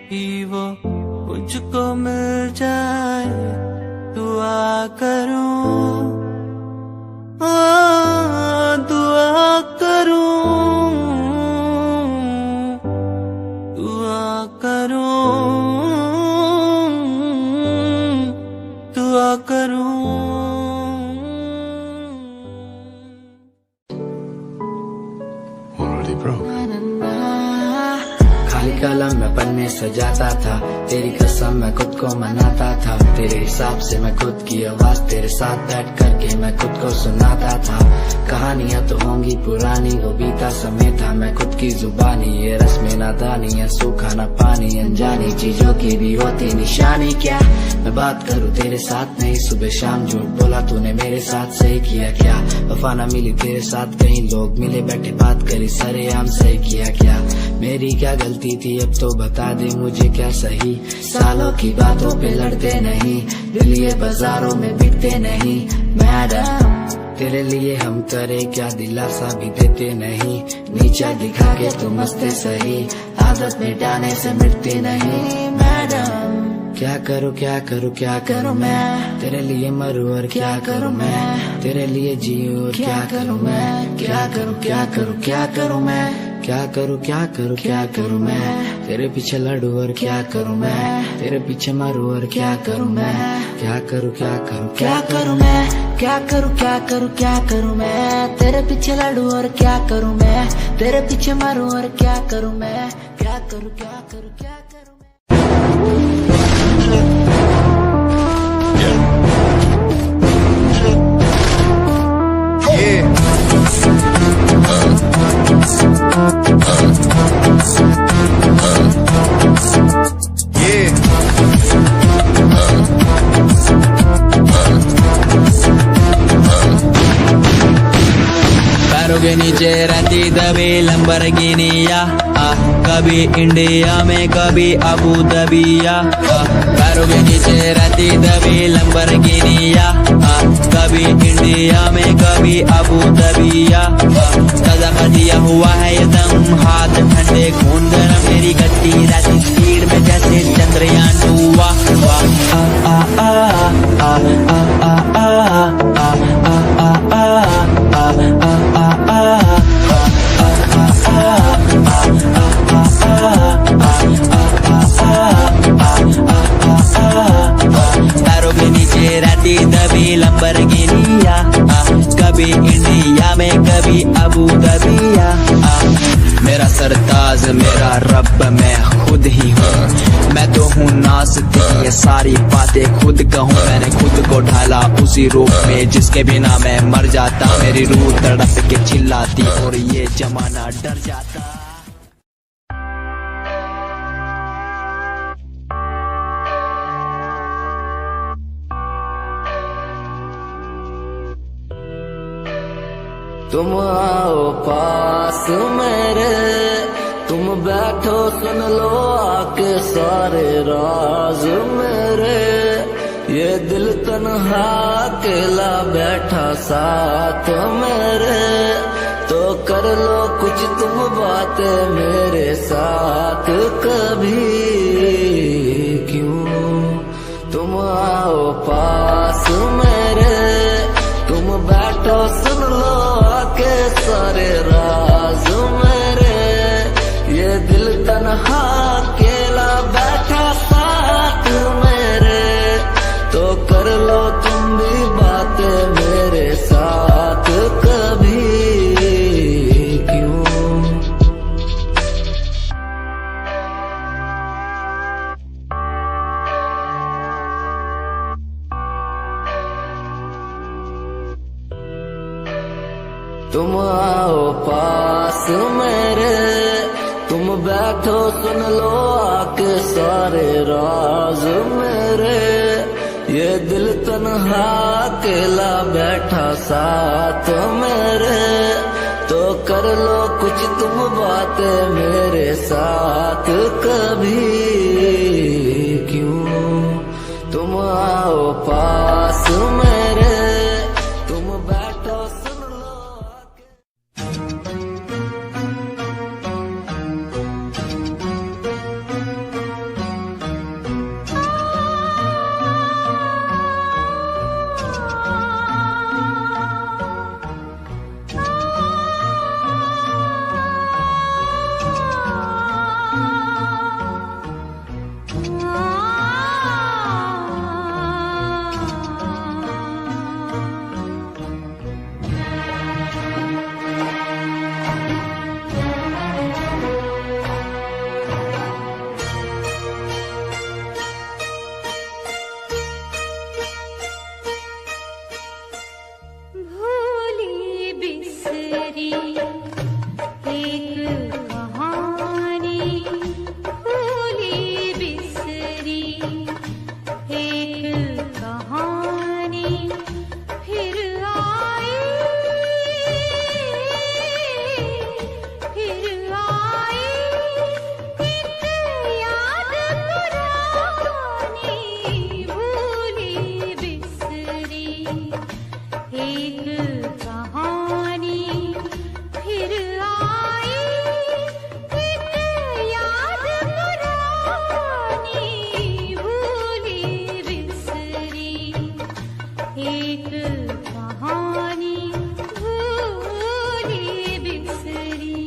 कि वो मुझको मिल जाए, दुआ करो, दुआ करो, दुआ करो, दुआ करो। खाली कलम में पन्ने सजाता था, तेरी कसम मैं खुद को मनाता था, तेरे हिसाब से मैं खुद की आवाज तेरे साथ बैठ करके मैं खुद को सुनाता था। कहानियां तो होंगी पुरानी, वो बीता समय था, मैं खुद की जुबानी, ये रस्में नादानी है, सूखा ना पानी, अनजानी चीजों की भी होती निशानी। क्या मैं बात करूँ तेरे साथ नहीं, सुबह शाम झूठ बोला तूने मेरे साथ, सही किया क्या? वफा ना मिली तेरे साथ, कहीं लोग मिले बैठे बात करी सरेआम, सही किया क्या? मेरी क्या गलती थी अब तो बता दे मुझे, क्या सही? सालों की बातों पे लड़ते नहीं, दिल ये बाजारों में बिकते नहीं, मैडम तेरे लिए हम करे क्या, दिलासा भी देते नहीं, नीचा दिखा के तुम हंसते सही, आदत मिटाने से मिटती नहीं, मैडम क्या करूँ क्या करूँ क्या करूँ मैं, तेरे लिए मरूँ और क्या करूँ मैं, तेरे लिए जीऊँ और क्या करूँ मैं, क्या करूँ क्या करूँ क्या करूँ मैं, क्या करूँ क्या करूँ क्या करूँ मैं, तेरे पीछे लड़ूँ और क्या करूँ मैं, तेरे पीछे मरूँ और क्या करूँ मैं, क्या करूँ क्या करूँ क्या करूँ मैं, क्या करूँ क्या करूँ क्या करूँ मैं, तेरे पीछे लड़ूँ और क्या करूँ मैं, तेरे पीछे मरूँ और क्या करूँ मैं, क्या करूँ क्या करूँ क्या करूँ मैं। पैरों के नीचे रहती दबी लंबरगिनिया, कभी इंडिया में कभी अबू दबिया, पैरों के नीचे रहती दबी लंबरगिनिया, कभी इंडिया में कभी अबू दबिया, सजा दिया हुआ है ये दम, हाथ ठंडे खून गरम, मेरी गति रहती स्पीड में जैसे चंद्रयान 2, वाह आ आ आ आ आ आ आ आ पैरों के नीचे रहती दबी लंबरगिनिया, कभी इंडिया में कभी अबू दबिया, मेरा सरताज मेरा रब मैं खुद ही हूँ, मैं तो हूँ नाज़िक, ये सारी बातें खुद कहूँ, मैंने खुद को ढाला उसी रूप में जिसके बिना मैं मर जाता, मेरी रूह तड़प के चिल्लाती और ये जमाना डर जाता। तुम आओ पास मेरे, तुम बैठो सुन लो आके सारे राज मेरे, ये दिल तन्हा अकेला बैठा साथ मेरे, तो कर लो कुछ तुम बातें मेरे साथ कभी, क्यों तुम आओ पास मेरे, तुम बैठो सुन लो आके सारे राज मेरे, ये दिल तन्हा अकेला बैठा साथ मेरे, तो कर लो तुम भी बातें मेरे साथ कभी, क्यों तुम आओ पास मेरे, तुम बैठो सुन लो आके सारे राज मेरे। ये दिल तन्हा अकेला बैठा साथ मेरे, तो कर लो कुछ तुम बातें मेरे साथ कभी। क्यों तुम आओ पास मेरे, तुम बैठो सुन लो आके। भूली बिसरी एक कहानी, भूली बिसरी एक कहानी, फिर आई एक याद पुरानी। भूली बिसरी एक कहानी, फिर आई एक याद पुरानी। भूली बिसरी एक कहानी, भूली बिसरी।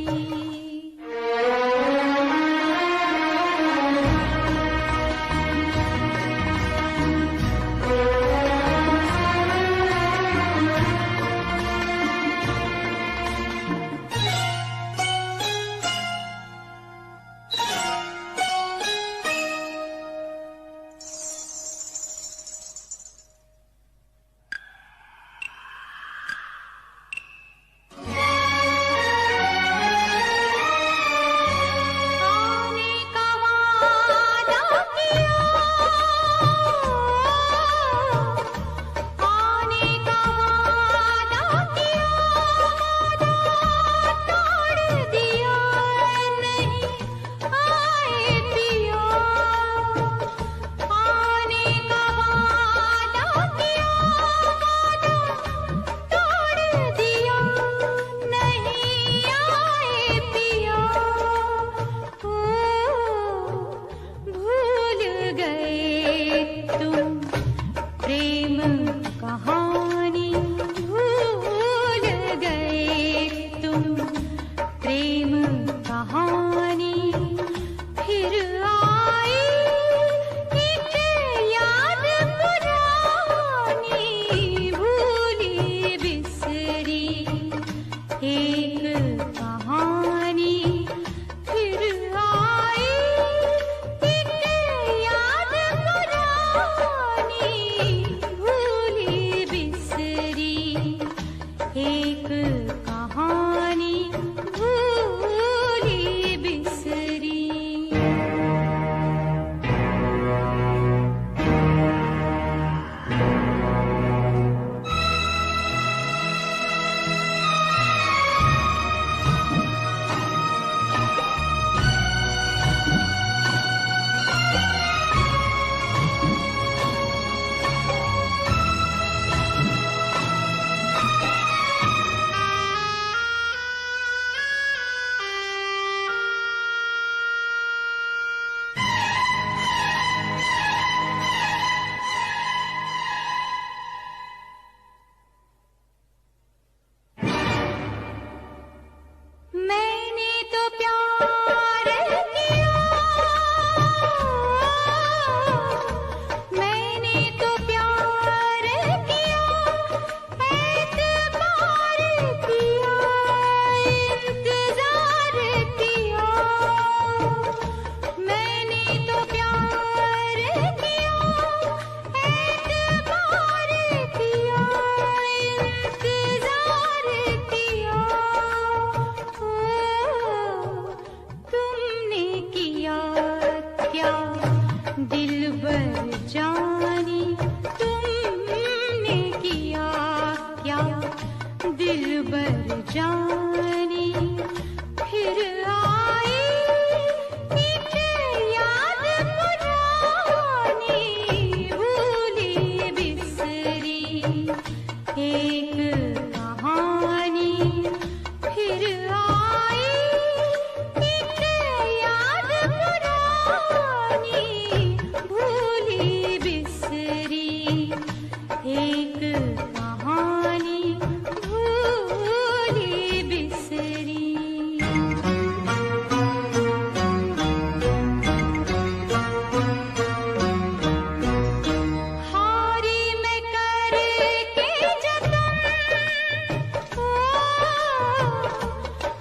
आने का वादा किया, आने का वादा किया, वादा तोड़ दिया, नहीं आए पिया। आने का वादा किया, वादा तोड़ दिया, नहीं आए पिया। ओ भूल गए तुम प्रेम कहानी, भूल गए तुम प्रेम कहानी, फिर आई एक याद पुरानी। भूली बिसरी एक कहानी, फिर आई एक याद पुरानी। भूली बिसरी एक कहानी, भूली बिसरी। दिलबर जाने फिर आई एक याद पुरानी, भूली बिसरी एक कहानी फिर आई एक याद पुरानी, भूली बिसरी एक कहानी भूली बिसरी। हारी मैं करके जतन,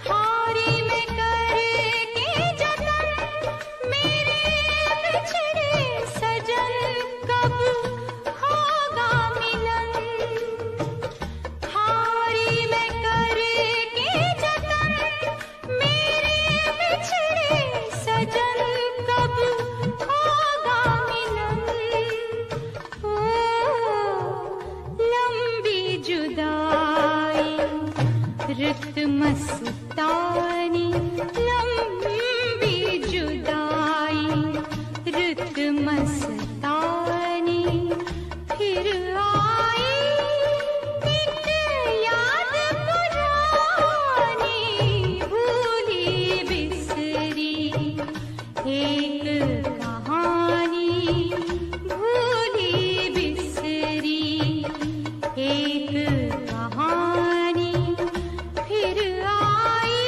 हारी मैं करके जतन, मेरे बिछड़े सजन कब होगा मिलन। हारी मैं करके जतन, मेरे बिछड़े सजन कब होगा मिलन। ओ लंबी जुदाई रुत मस्तानी, लंबी जुदाई रुत मस्तानी फिर आई एक याद पुरानी, भूली बिसरी एक कहानी भूली बिसरी एक कहानी फिर आई।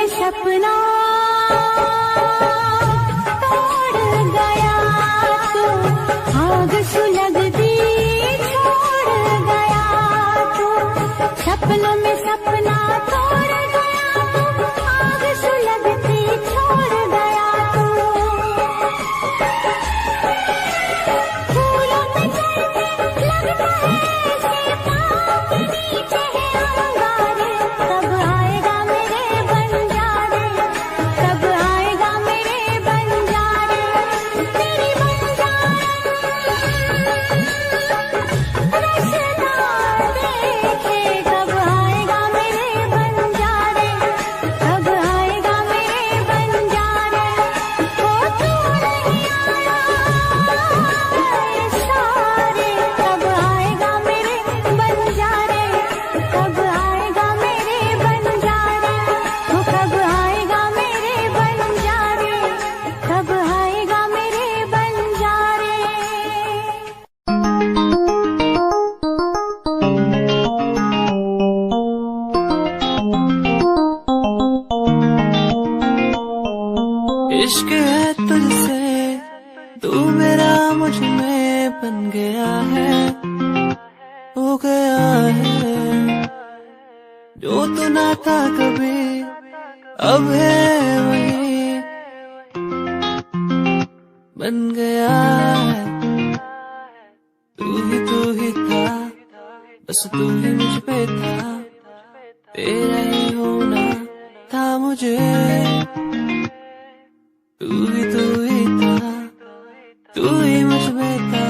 में सपना तोड़ गया तो आग सुलगती छोड़ गया तो सपनों में सपना तोड़ गया तो आग सुलगती छोड़ गया तो फूलों पे चढ़ते लगता है ऐसे पाँव नीचे है अंगारे कब आएगा मेरे बंजारे कब आएगा मेरे बंजारे तेरी बंजारा रसदार देखे कब आएगा मेरे बंजारे कब आएगा मेरे बंजारे वो तू नहीं आया सारे कब आएगा मेरे बंजारे कब आएगा मेरे बंजारे वो कब आएगा मेरे बंजारे कब आएगा मेरे बंजारे इश्क है तुझसे तू मेरा मुझ में बन गया है हो गया है जो तू ना था कभी अब है वही बन गया है तू ही था बस तू ही मुझ पे था तेरा ही होना था मुझे तू ही था तू ही मुझ में था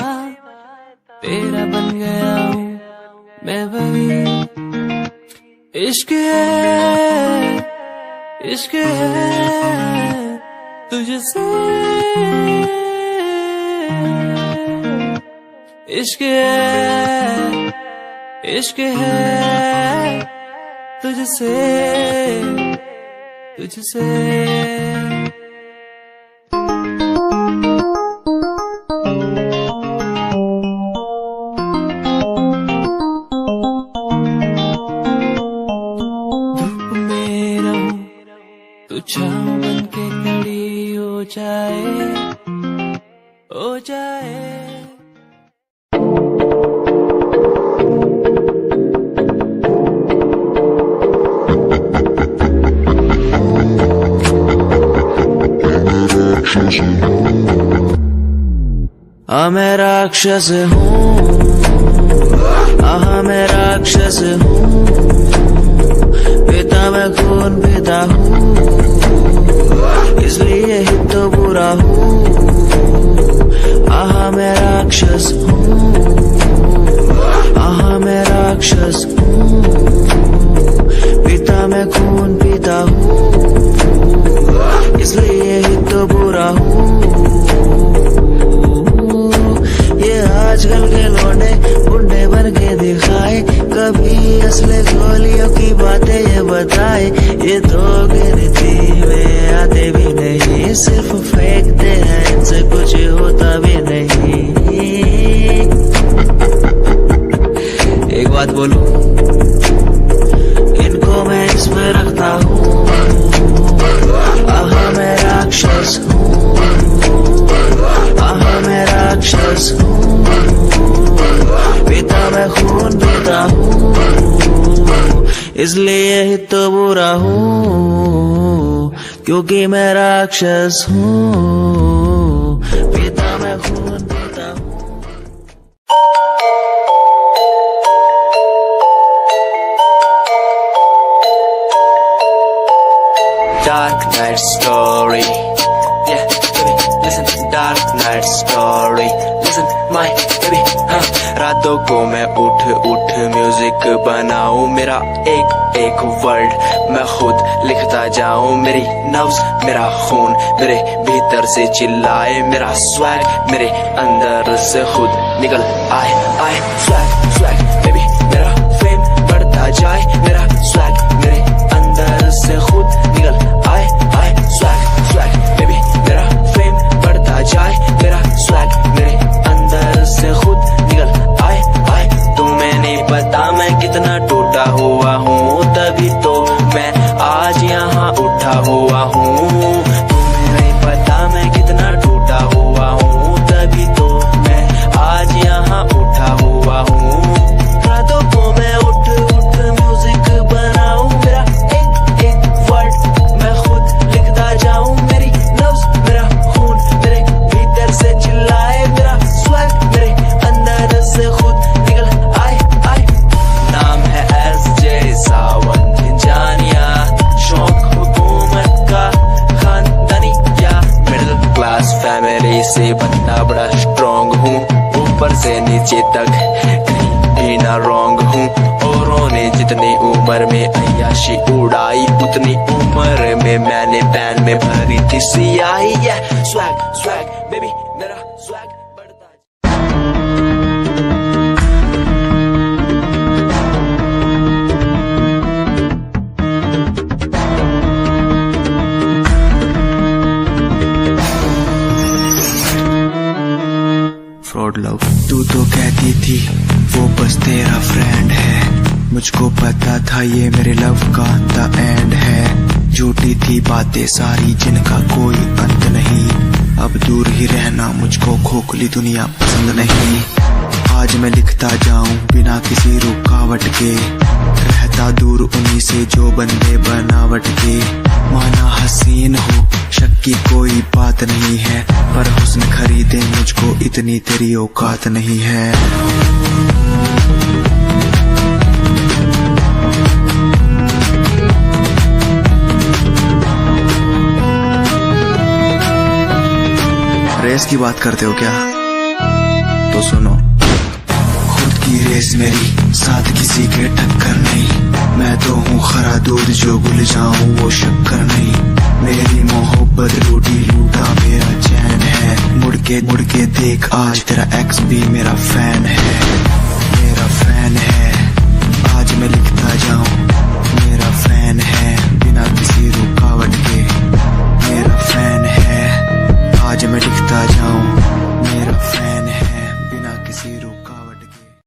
तेरा बन गया हूँ मैं वही इश्क है तुझसे इश्क है तुझसे धूप में रहूं तू छाँव बन के खड़ी हो जाए मैं राक्षस हूँ मैं राक्षस हूँ पिता मैं खून पिता हूँ इसलिए ही तो बुरा हूँ मैं राक्षस हूँ मैं राक्षस हूँ पिता मैं खून पिता हूँ इसलिए ही तो बुरा हूँ ये आजकल के लौंडे गुंडे बन के दिखाए कभी असली गोलियों की बातें ये बताए ये तो गिनती में आते भी नहीं सिर्फ फेंकते हैं इनसे कुछ होता भी नहीं एक बात बोलूं इनको मैं इसमें रखता हूँ मैं राक्षस हूँ मैं राक्षस हूँ पिता मैं खून पिता हूँ इसलिए ही तो बुरा हूँ क्योंकि मैं राक्षस हूँ पिता मैं खून पिता हूँ Dark night story. Yeah, baby, listen. Dark night story. Listen, my baby. रातों को मैं उठ म्यूजिक बनाऊं मेरा एक वर्ड मैं खुद लिखता जाऊं मेरी नब्ज मेरा खून मेरे भीतर से चिल्लाए मेरा स्वैग मेरे अंदर से खुद निकल आए स्वैग बेबी मेरा फेम बढ़ता जाए मेरा स्वैग मेरे अंदर से खुद निकल आए स्वैग बेबी मेरा फेम बढ़ता जाए मेरा स्वैग मेरे अंदर से खुद निकल आए तुम्हें नहीं पता मैं कितना टूटा हुआ हूँ तभी तो मैं आज यहाँ उठा उठा हुआ हूँ। तुम्हें नहीं पता मैं कितना टूटा हुआ हूँ, तभी तो मैं आज यहाँ उठा हुआ हूँ। रातों को मैं उठ उठ म्यूजिक बनाऊं, मेरा एक एक वर्ड मैं खुद लिखता जाऊं। मेरी लफ्ज मेरा खून मेरे भीतर से चिल्लाए, मेरा स्वैग मेरे अंदर से खुद निकल आए आए। नाम है SJ सावन जानिया, शौक हुकूमत का खानदानी या मिडिल क्लास फैमिली से बनना बड़ा स्ट्रॉन्ग हूँ। ऊपर से नीचे तक कहीं ना रॉन्ग हूँ। औरों ने जितनी उम्र में अय्याशी उड़ाई, उतनी उम्र में मैंने पैन में भरी थी सियाही। स्वैग स्वैग बेबी मेरा स्वैग बढ़ता। फ्रॉड लव तू तो कहती थी वो बस तेरा फ्रेंड है, मुझको पता था ये मेरे लव का द एंड है। झूठी थी बातें सारी जिनका कोई अंत नहीं, अब दूर ही रहना मुझको खोखली दुनिया पसंद नहीं। आज मैं लिखता जाऊं बिना किसी रुकावट के, रहता दूर उन्हीं से जो बंदे बनावट के। माना हसीन हो शक की कोई बात नहीं है, पर हुस्न खरीदे मुझको इतनी तेरी औकात नहीं है। रेस की बात करते हो क्या? तो सुनो, खुद की रेस मेरी साथ किसी के टक्कर नहीं। मैं तो हूँ खरा दूध जो भूल जाऊं वो शक्कर नहीं। मेरी मोहब्बत लूटी लूटा मेरा चैन है, मुड़ के देख आज तेरा एक्स भी मेरा फैन है, मेरा फैन है। आज मैं लिखता जाऊं